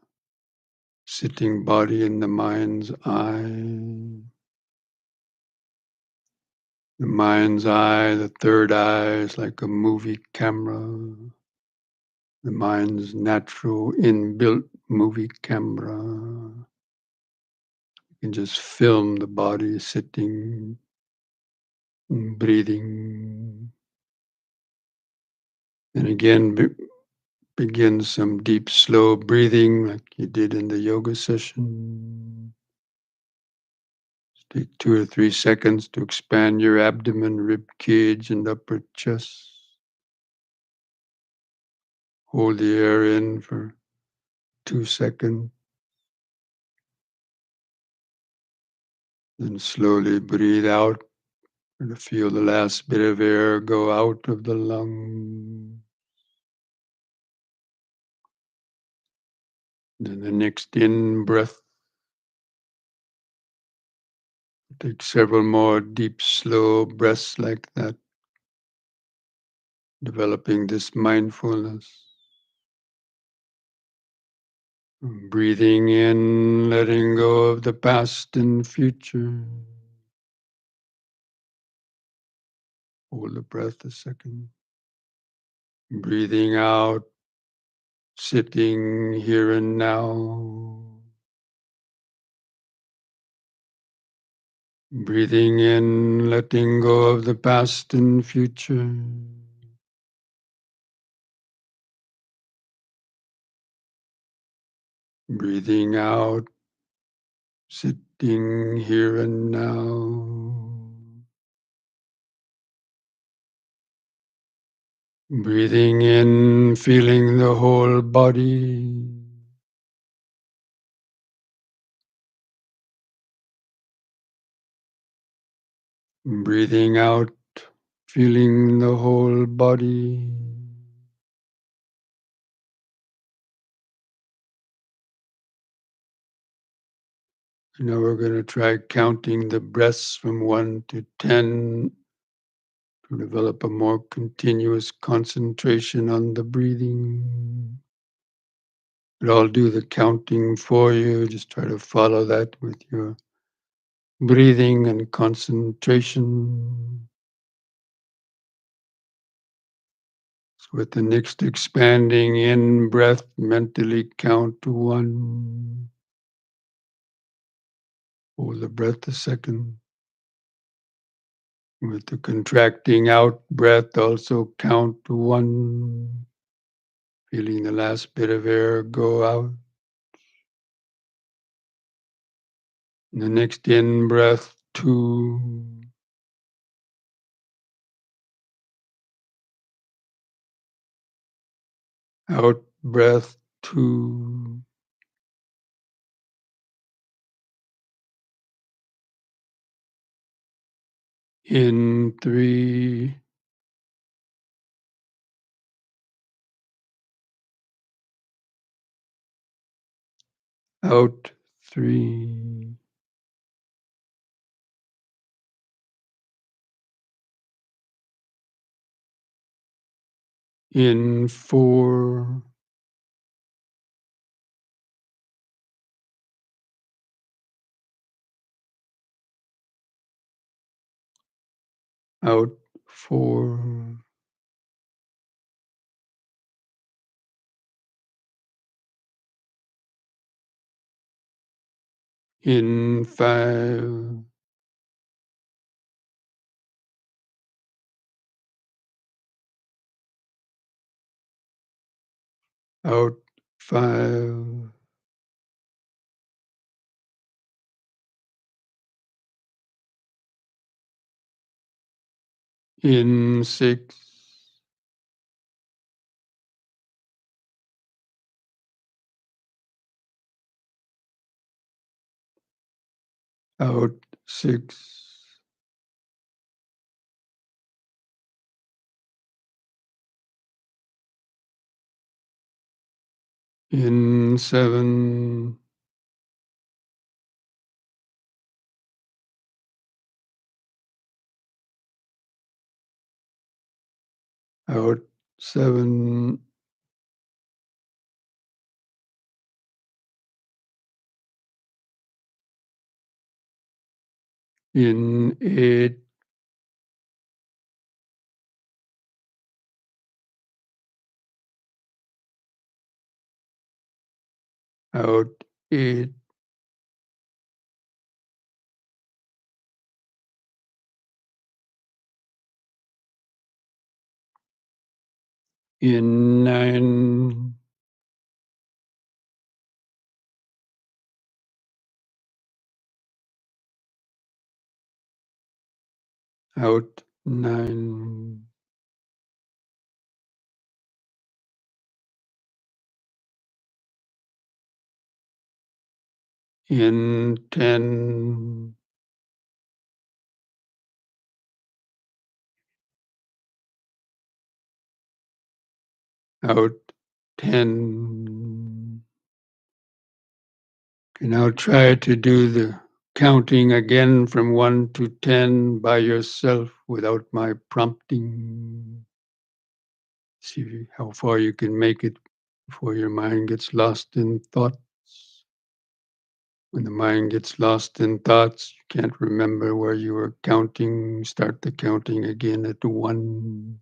sitting body in the mind's eye. The mind's eye, the third eye, is like a movie camera. The mind's natural inbuilt movie camera. You can just film the body sitting and breathing. And again, begin some deep, slow breathing like you did in the yoga session. Take 2 or 3 seconds to expand your abdomen, rib cage, and upper chest. Hold the air in for 2 seconds. Then slowly breathe out and feel the last bit of air go out of the lung. Then the next in breath. Take several more deep, slow breaths like that, developing this mindfulness. Breathing in, letting go of the past and future. Hold the breath a second. Breathing out, sitting here and now. Breathing in, letting go of the past and future. Breathing out, sitting here and now. Breathing in, feeling the whole body. Breathing out, feeling the whole body. Now we're going to try counting the breaths from 1 to 10 to develop a more continuous concentration on the breathing. But I'll do the counting for you. Just try to follow that with your breathing and concentration. With the next expanding in breath, mentally count to 1. Hold the breath a second. With the contracting out breath, also count to 1. Feeling the last bit of air go out. And the next in breath, 2. Out breath, 2. In 3. Out 3. In 4. Out 4. In 5. Out 5. In 6. Out 6. In 7. Out 7. In 8. Out 8. In 9. Out 9. In 10. Out 10. Okay, now try to do the counting again from 1 to 10 by yourself without my prompting. See how far you can make it before your mind gets lost in thoughts. When the mind gets lost in thoughts, you can't remember where you were counting. Start the counting again at 1.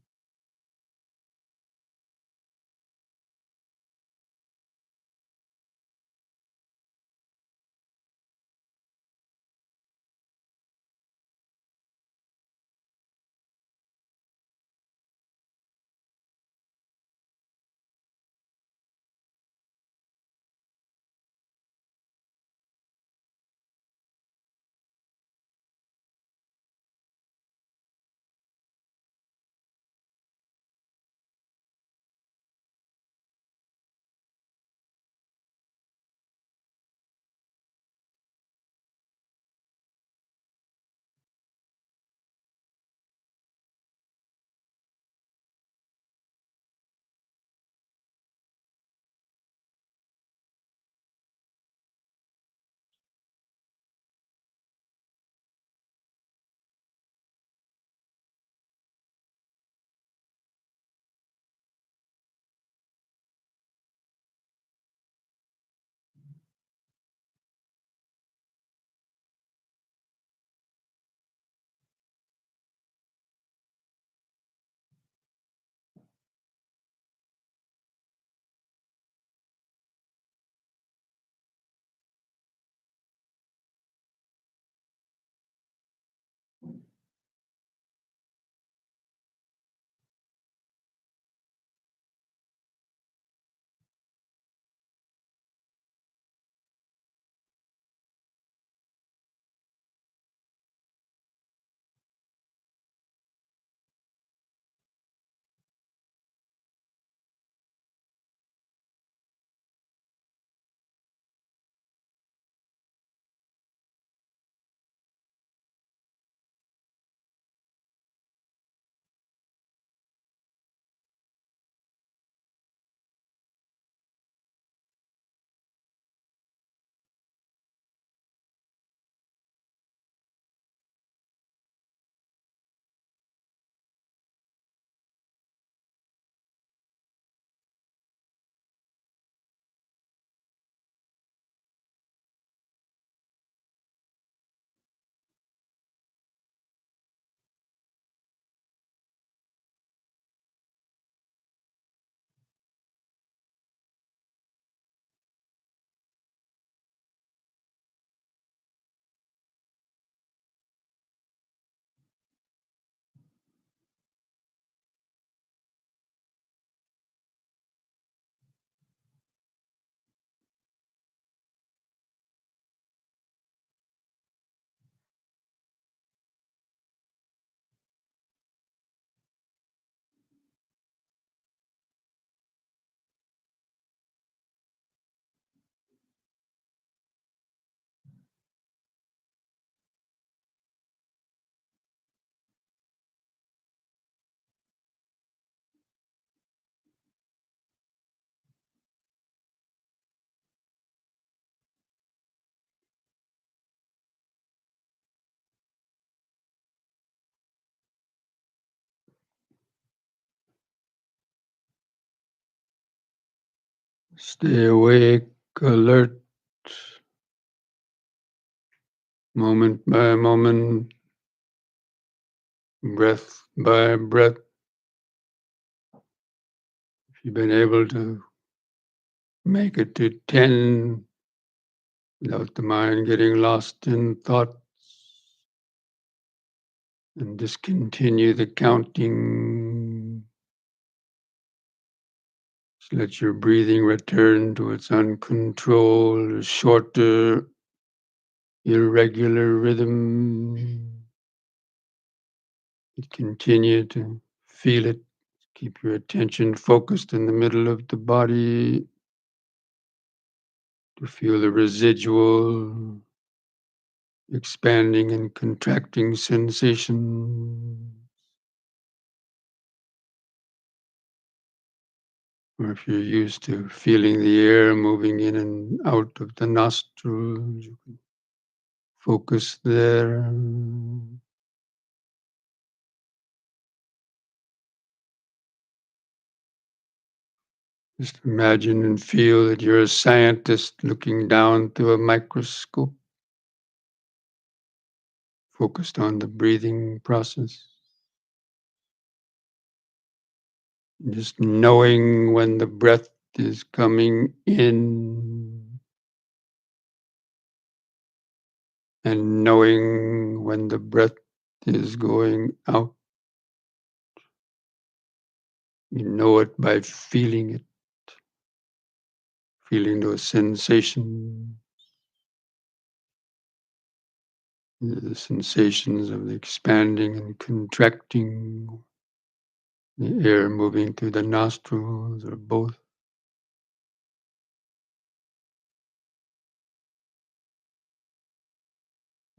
Stay awake, alert, moment by moment, breath by breath. If you've been able to make it to 10 without the mind getting lost in thoughts, and discontinue the counting. Just let your breathing return to its uncontrolled, shorter, irregular rhythm. You continue to feel it. Keep your attention focused in the middle of the body to feel the residual expanding and contracting sensation. Or if you're used to feeling the air moving in and out of the nostrils, you can focus there. Just imagine and feel that you're a scientist looking down through a microscope, focused on the breathing process. Just knowing when the breath is coming in and knowing when the breath is going out. You know it by feeling it, feeling those sensations, the sensations of the expanding and contracting, the air moving through the nostrils or both.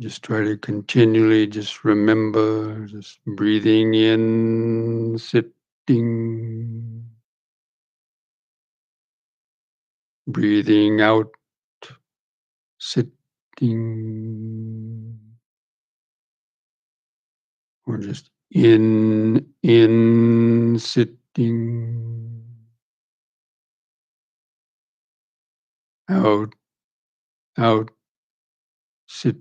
Just try to continually just remember, just breathing in, sitting, breathing out, sitting, or just in, sitting, out, out, sitting.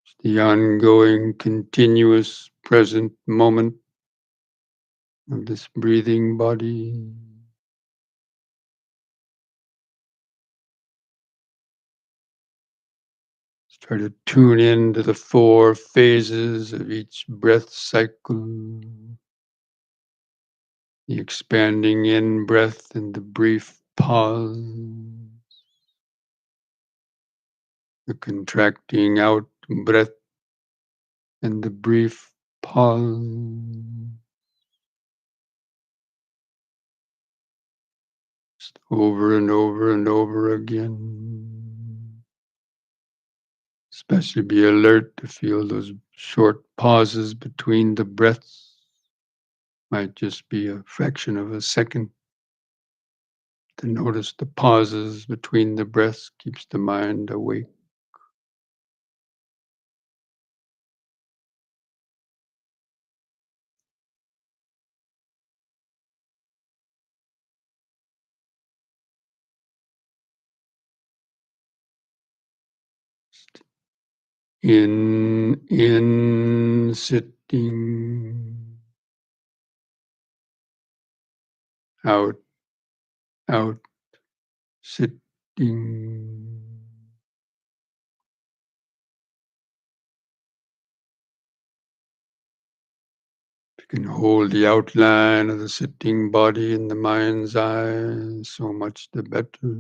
It's the ongoing, continuous, present moment of this breathing body. Let's try to tune in to the 4 phases of each breath cycle. The expanding in breath and the brief pause. The contracting out breath and the brief pause. Just over and over and over again. Especially be alert to feel those short pauses between the breaths. Might just be a fraction of a second. To notice the pauses between the breaths keeps the mind awake. In, sitting, out, out, sitting. You can hold the outline of the sitting body in the mind's eye, so much the better.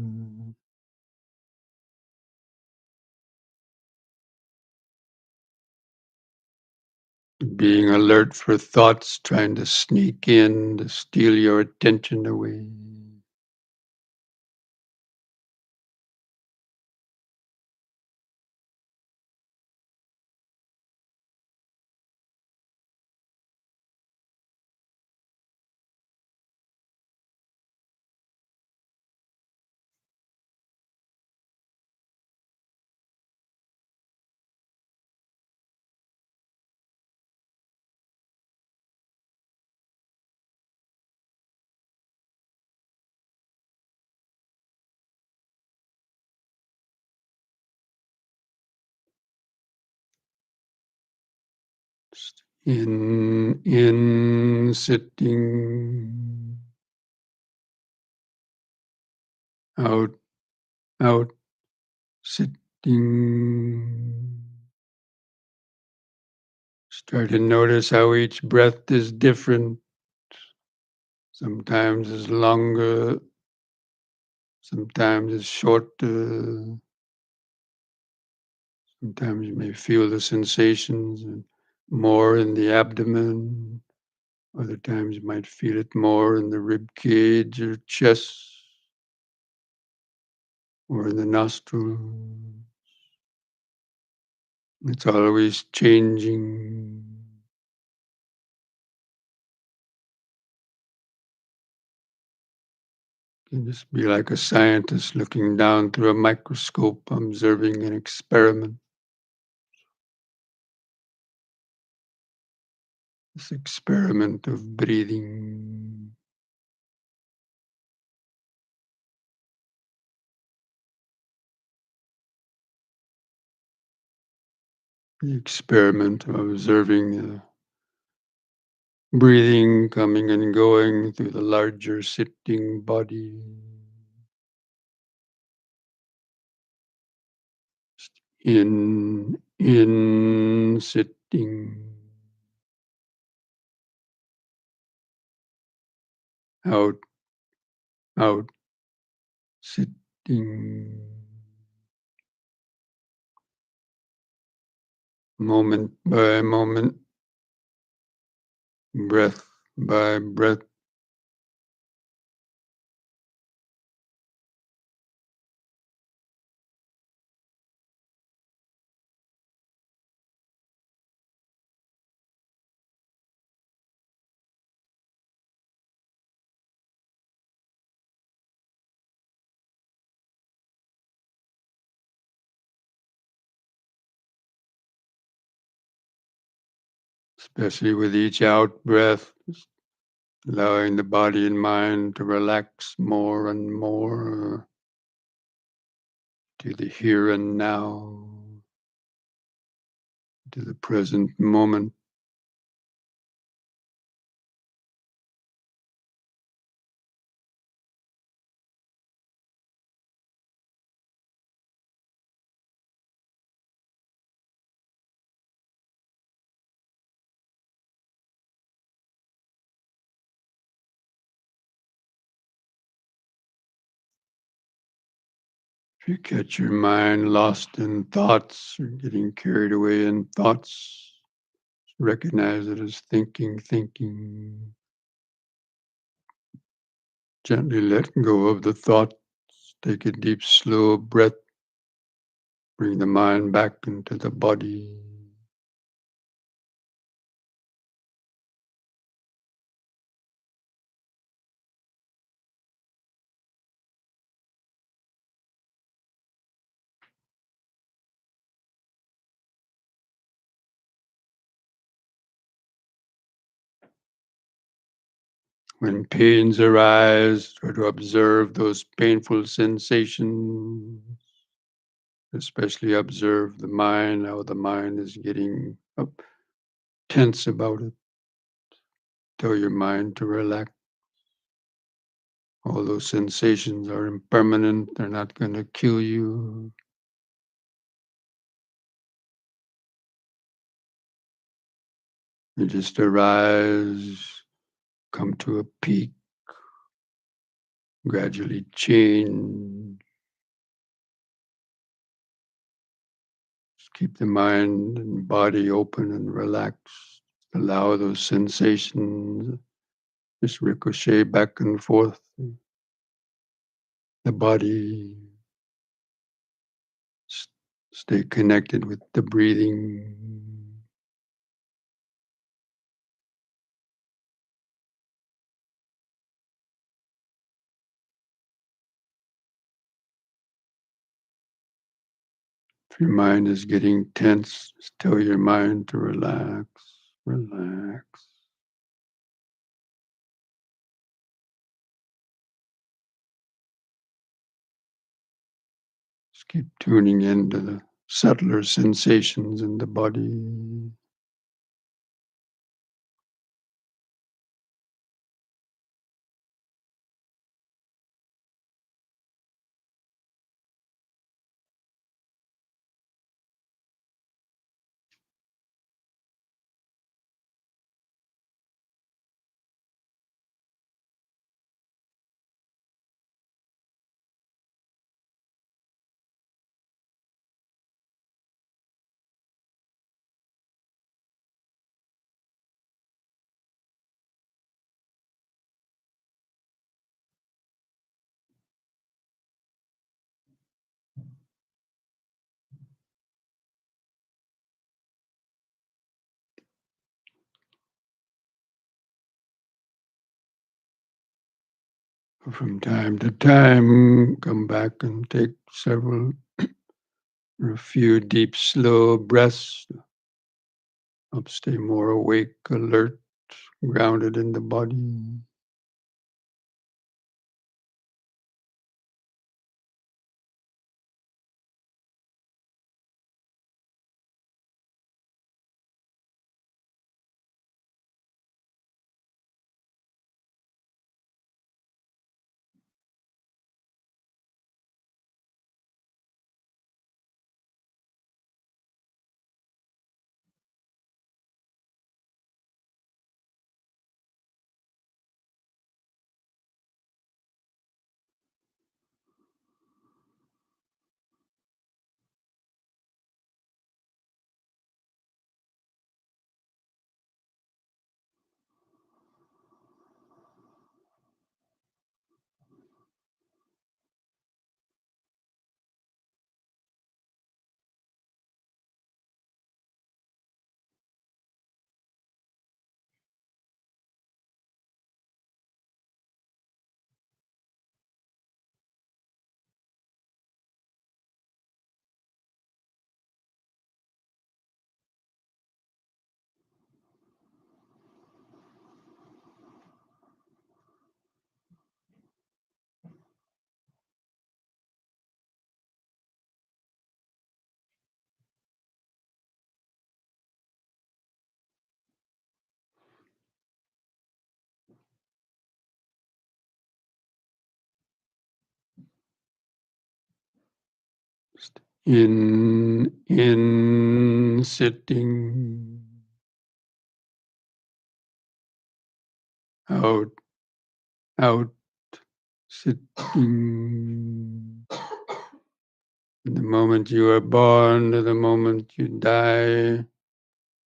Being alert for thoughts trying to sneak in to steal your attention away. In sitting, out sitting. Start to notice how each breath is different. Sometimes it's longer, sometimes it's shorter. Sometimes you may feel the sensations more in the abdomen. Other times you might feel it more in the rib cage or chest or in the nostrils. It's always changing. You can just be like a scientist looking down through a microscope, observing an experiment. This experiment of breathing. The experiment of observing the breathing coming and going through the larger sitting body. In sitting. Out sitting. Moment by moment, breath by breath. Especially with each out breath, allowing the body and mind to relax more and more to the here and now, to the present moment. If you catch your mind lost in thoughts or getting carried away in thoughts, recognize it as thinking. Gently let go of the thoughts. Take a deep, slow breath. Bring the mind back into the body. When pains arise, try to observe those painful sensations. Especially observe the mind, how the mind is getting up, tense about it. Tell your mind to relax. All those sensations are impermanent. They're not going to kill you. They just arise, come to a peak, gradually change. Just keep the mind and body open and relaxed. Allow those sensations just ricochet back and forth. The body, stay connected with the breathing. If your mind is getting tense, just tell your mind to relax, relax. Just keep tuning into the subtler sensations in the body. From time to time, come back and take several or a few deep, slow breaths. Help stay more awake, alert, grounded in the body. In sitting, out, out, sitting. From the moment you are born to the moment you die,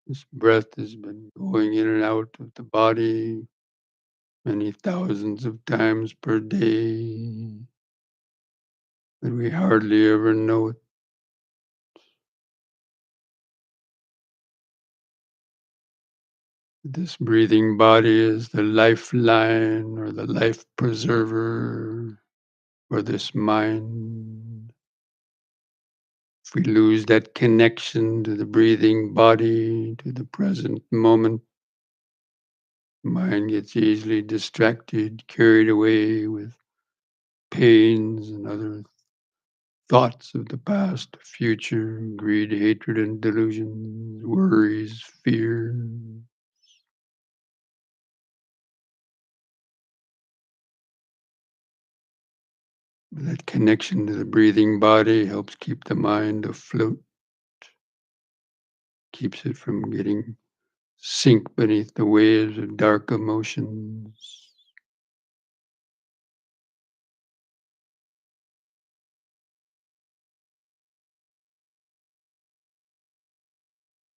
this breath has been going in and out of the body many thousands of times per day, but we hardly ever know it. This breathing body is the lifeline or the life preserver for this mind. If we lose that connection to the breathing body, to the present moment, mind gets easily distracted, carried away with pains and other thoughts of the past, future, greed, hatred, and delusions, worries, fear. That connection to the breathing body helps keep the mind afloat, keeps it from getting sink beneath the waves of dark emotions.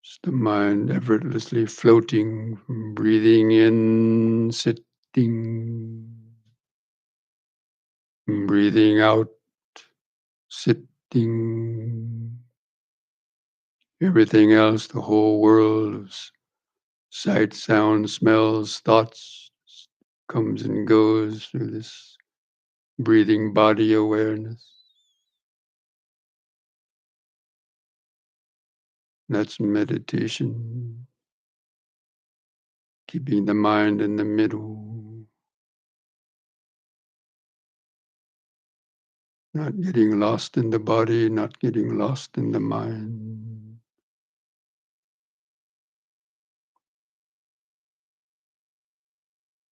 Just the mind effortlessly floating from breathing in, sitting, breathing out, sitting. Everything else, the whole world of sight, sound, smells, thoughts comes and goes through this breathing body awareness. That's meditation, keeping the mind in the middle, not getting lost in the body, not getting lost in the mind.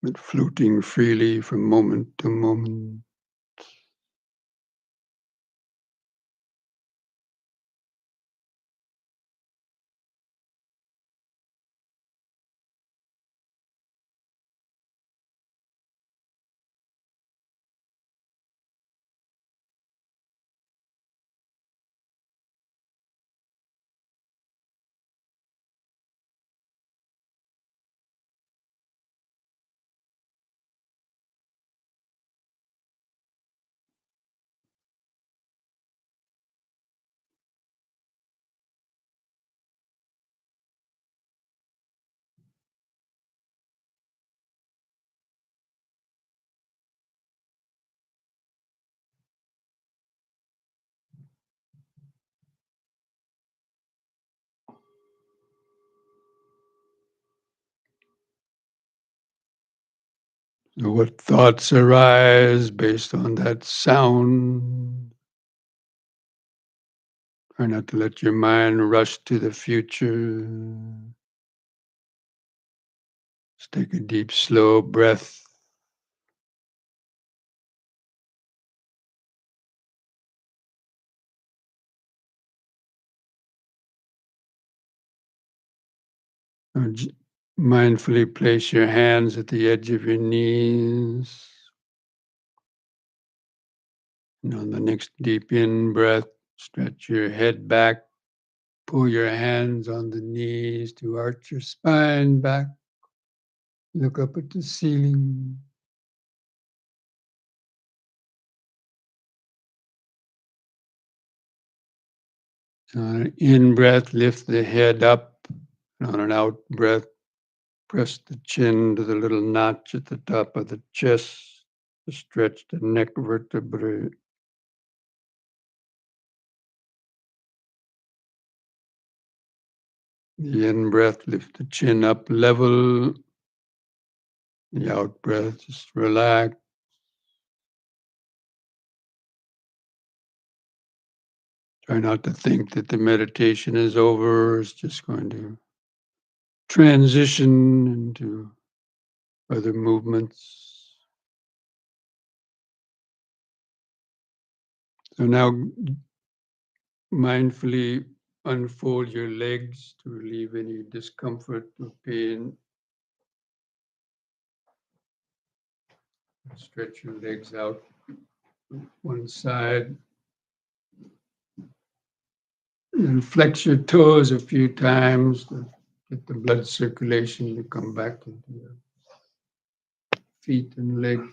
But floating freely from moment to moment. What thoughts arise based on that sound? Try not to let your mind rush to the future. Just take a deep, slow breath. Mindfully place your hands at the edge of your knees. And on the next deep in breath, stretch your head back. Pull your hands on the knees to arch your spine back. Look up at the ceiling. On an in breath, lift the head up. On an out breath, press the chin to the little notch at the top of the chest to stretch the neck vertebrae. The in breath, lift the chin up level. The out breath, just relax. Try not to think that the meditation is over. It's just going to transition into other movements. So now mindfully unfold your legs to relieve any discomfort or pain. Stretch your legs out one side. And flex your toes a few times to get the blood circulation to come back into your feet and legs.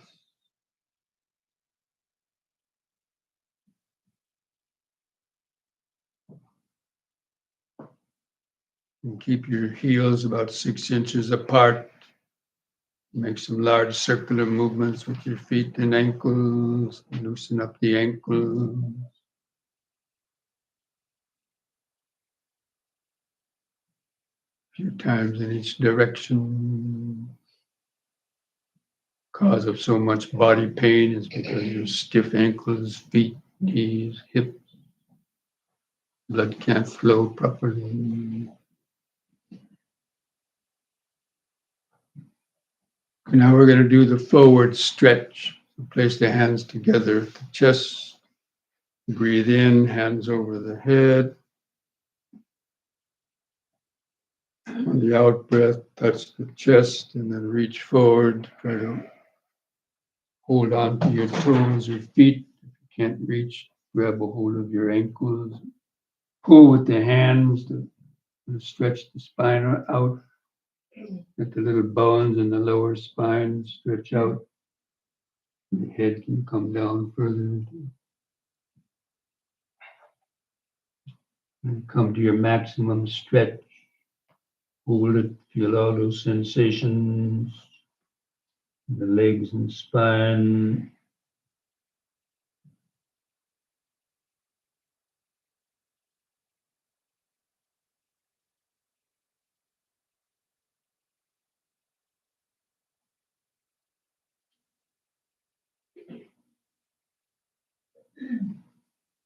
And keep your heels about 6 inches apart. Make some large circular movements with your feet and ankles. Loosen up the ankles. A few times in each direction. Cause of so much body pain is because your stiff ankles, feet, knees, hips. Blood can't flow properly. Now we're going to do the forward stretch. Place the hands together at the chest. Breathe in, hands over the head. On the out breath, touch the chest and then reach forward. Try to hold on to your toes or feet. If you can't reach, grab a hold of your ankles. Pull with the hands to stretch the spine out. Let the little bones in the lower spine stretch out. The head can come down further. And come to your maximum stretch. Hold it, feel all those sensations. The legs and spine.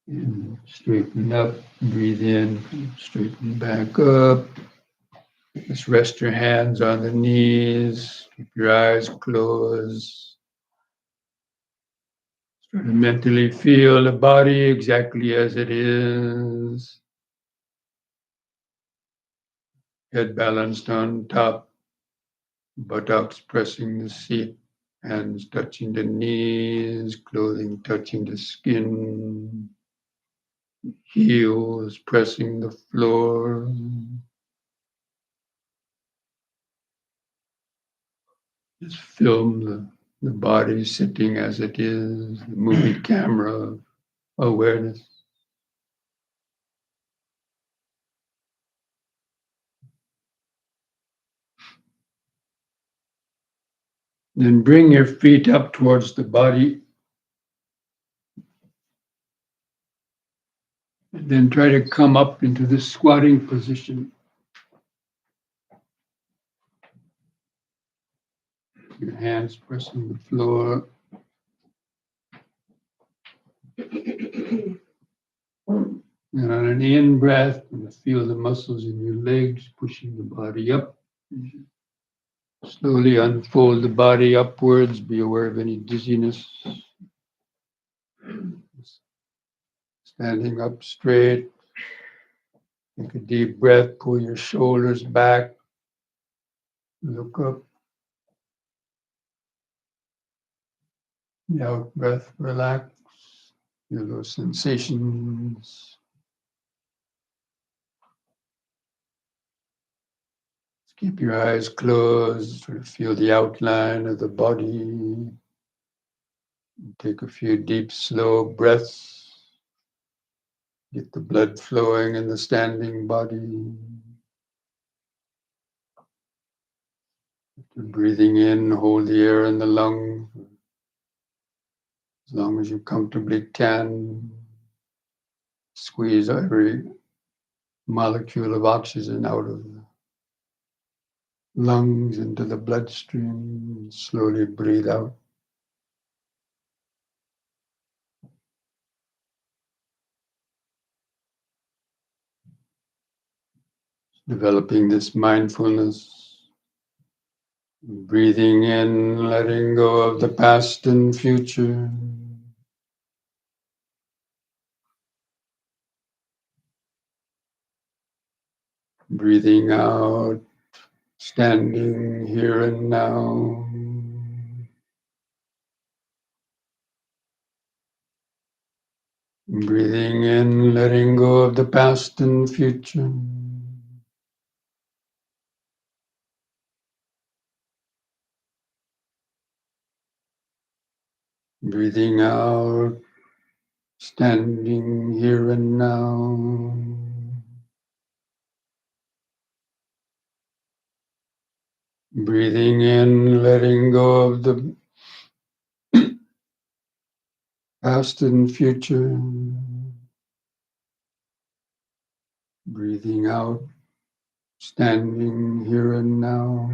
And straighten up, breathe in, straighten back up. Just rest your hands on the knees, keep your eyes closed. Try to mentally feel the body exactly as it is. Head balanced on top, buttocks pressing the seat, hands touching the knees, clothing touching the skin, heels pressing the floor. Just film the body sitting as it is, the movie camera awareness. Then bring your feet up towards the body. And then try to come up into the squatting position. Your hands pressing the floor. And on an in breath, you feel the muscles in your legs pushing the body up. Slowly unfold the body upwards. Be aware of any dizziness. Standing up straight. Take a deep breath. Pull your shoulders back. Look up. The out breath, relax. Feel those sensations. Keep your eyes closed. Sort of feel the outline of the body. Take a few deep, slow breaths. Get the blood flowing in the standing body. Breathing in, hold the air in the lungs as long as you comfortably can. Squeeze every molecule of oxygen out of the lungs into the bloodstream. Slowly breathe out. Developing this mindfulness. Breathing in, letting go of the past and future. Breathing out, standing here and now. Breathing in, letting go of the past and future. Breathing out, standing here and now. Breathing in, letting go of the past and future. Breathing out, standing here and now.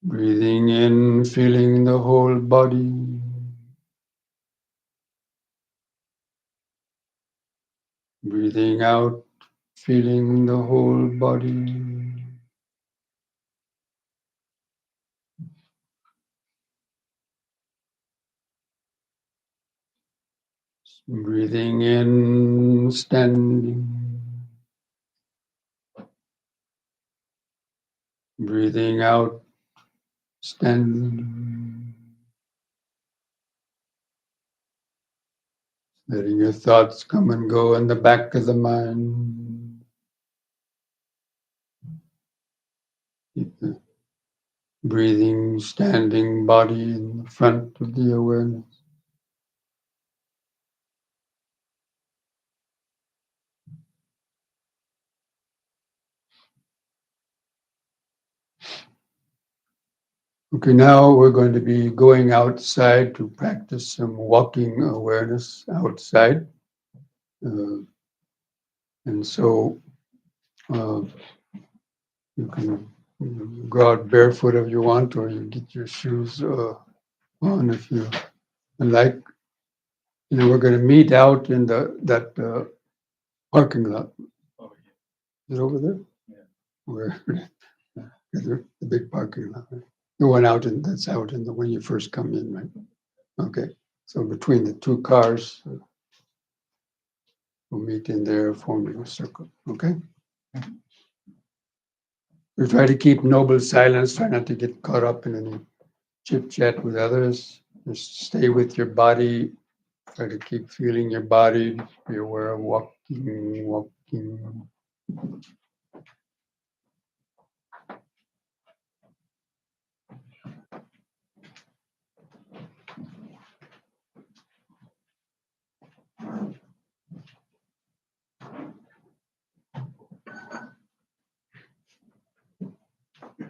Breathing in, feeling the whole body. Breathing out, feeling the whole body. Breathing in, standing. Breathing out, standing. Letting your thoughts come and go in the back of the mind. Keep the breathing, standing body in the front of the awareness. Okay, now we're going to be going outside to practice some walking awareness outside. And so you can go out barefoot if you want, or you get your shoes on if you like. We're going to meet out in that parking lot. Over here. Is it over there? Yeah. Where the big parking lot, right? The one that's out in the when you first come in, right? Okay. So between the two cars, we'll meet in there, forming a circle. Okay. We try to keep noble silence. Try not to get caught up in any chit chat with others. Just stay with your body. Try to keep feeling your body. Be aware of walking.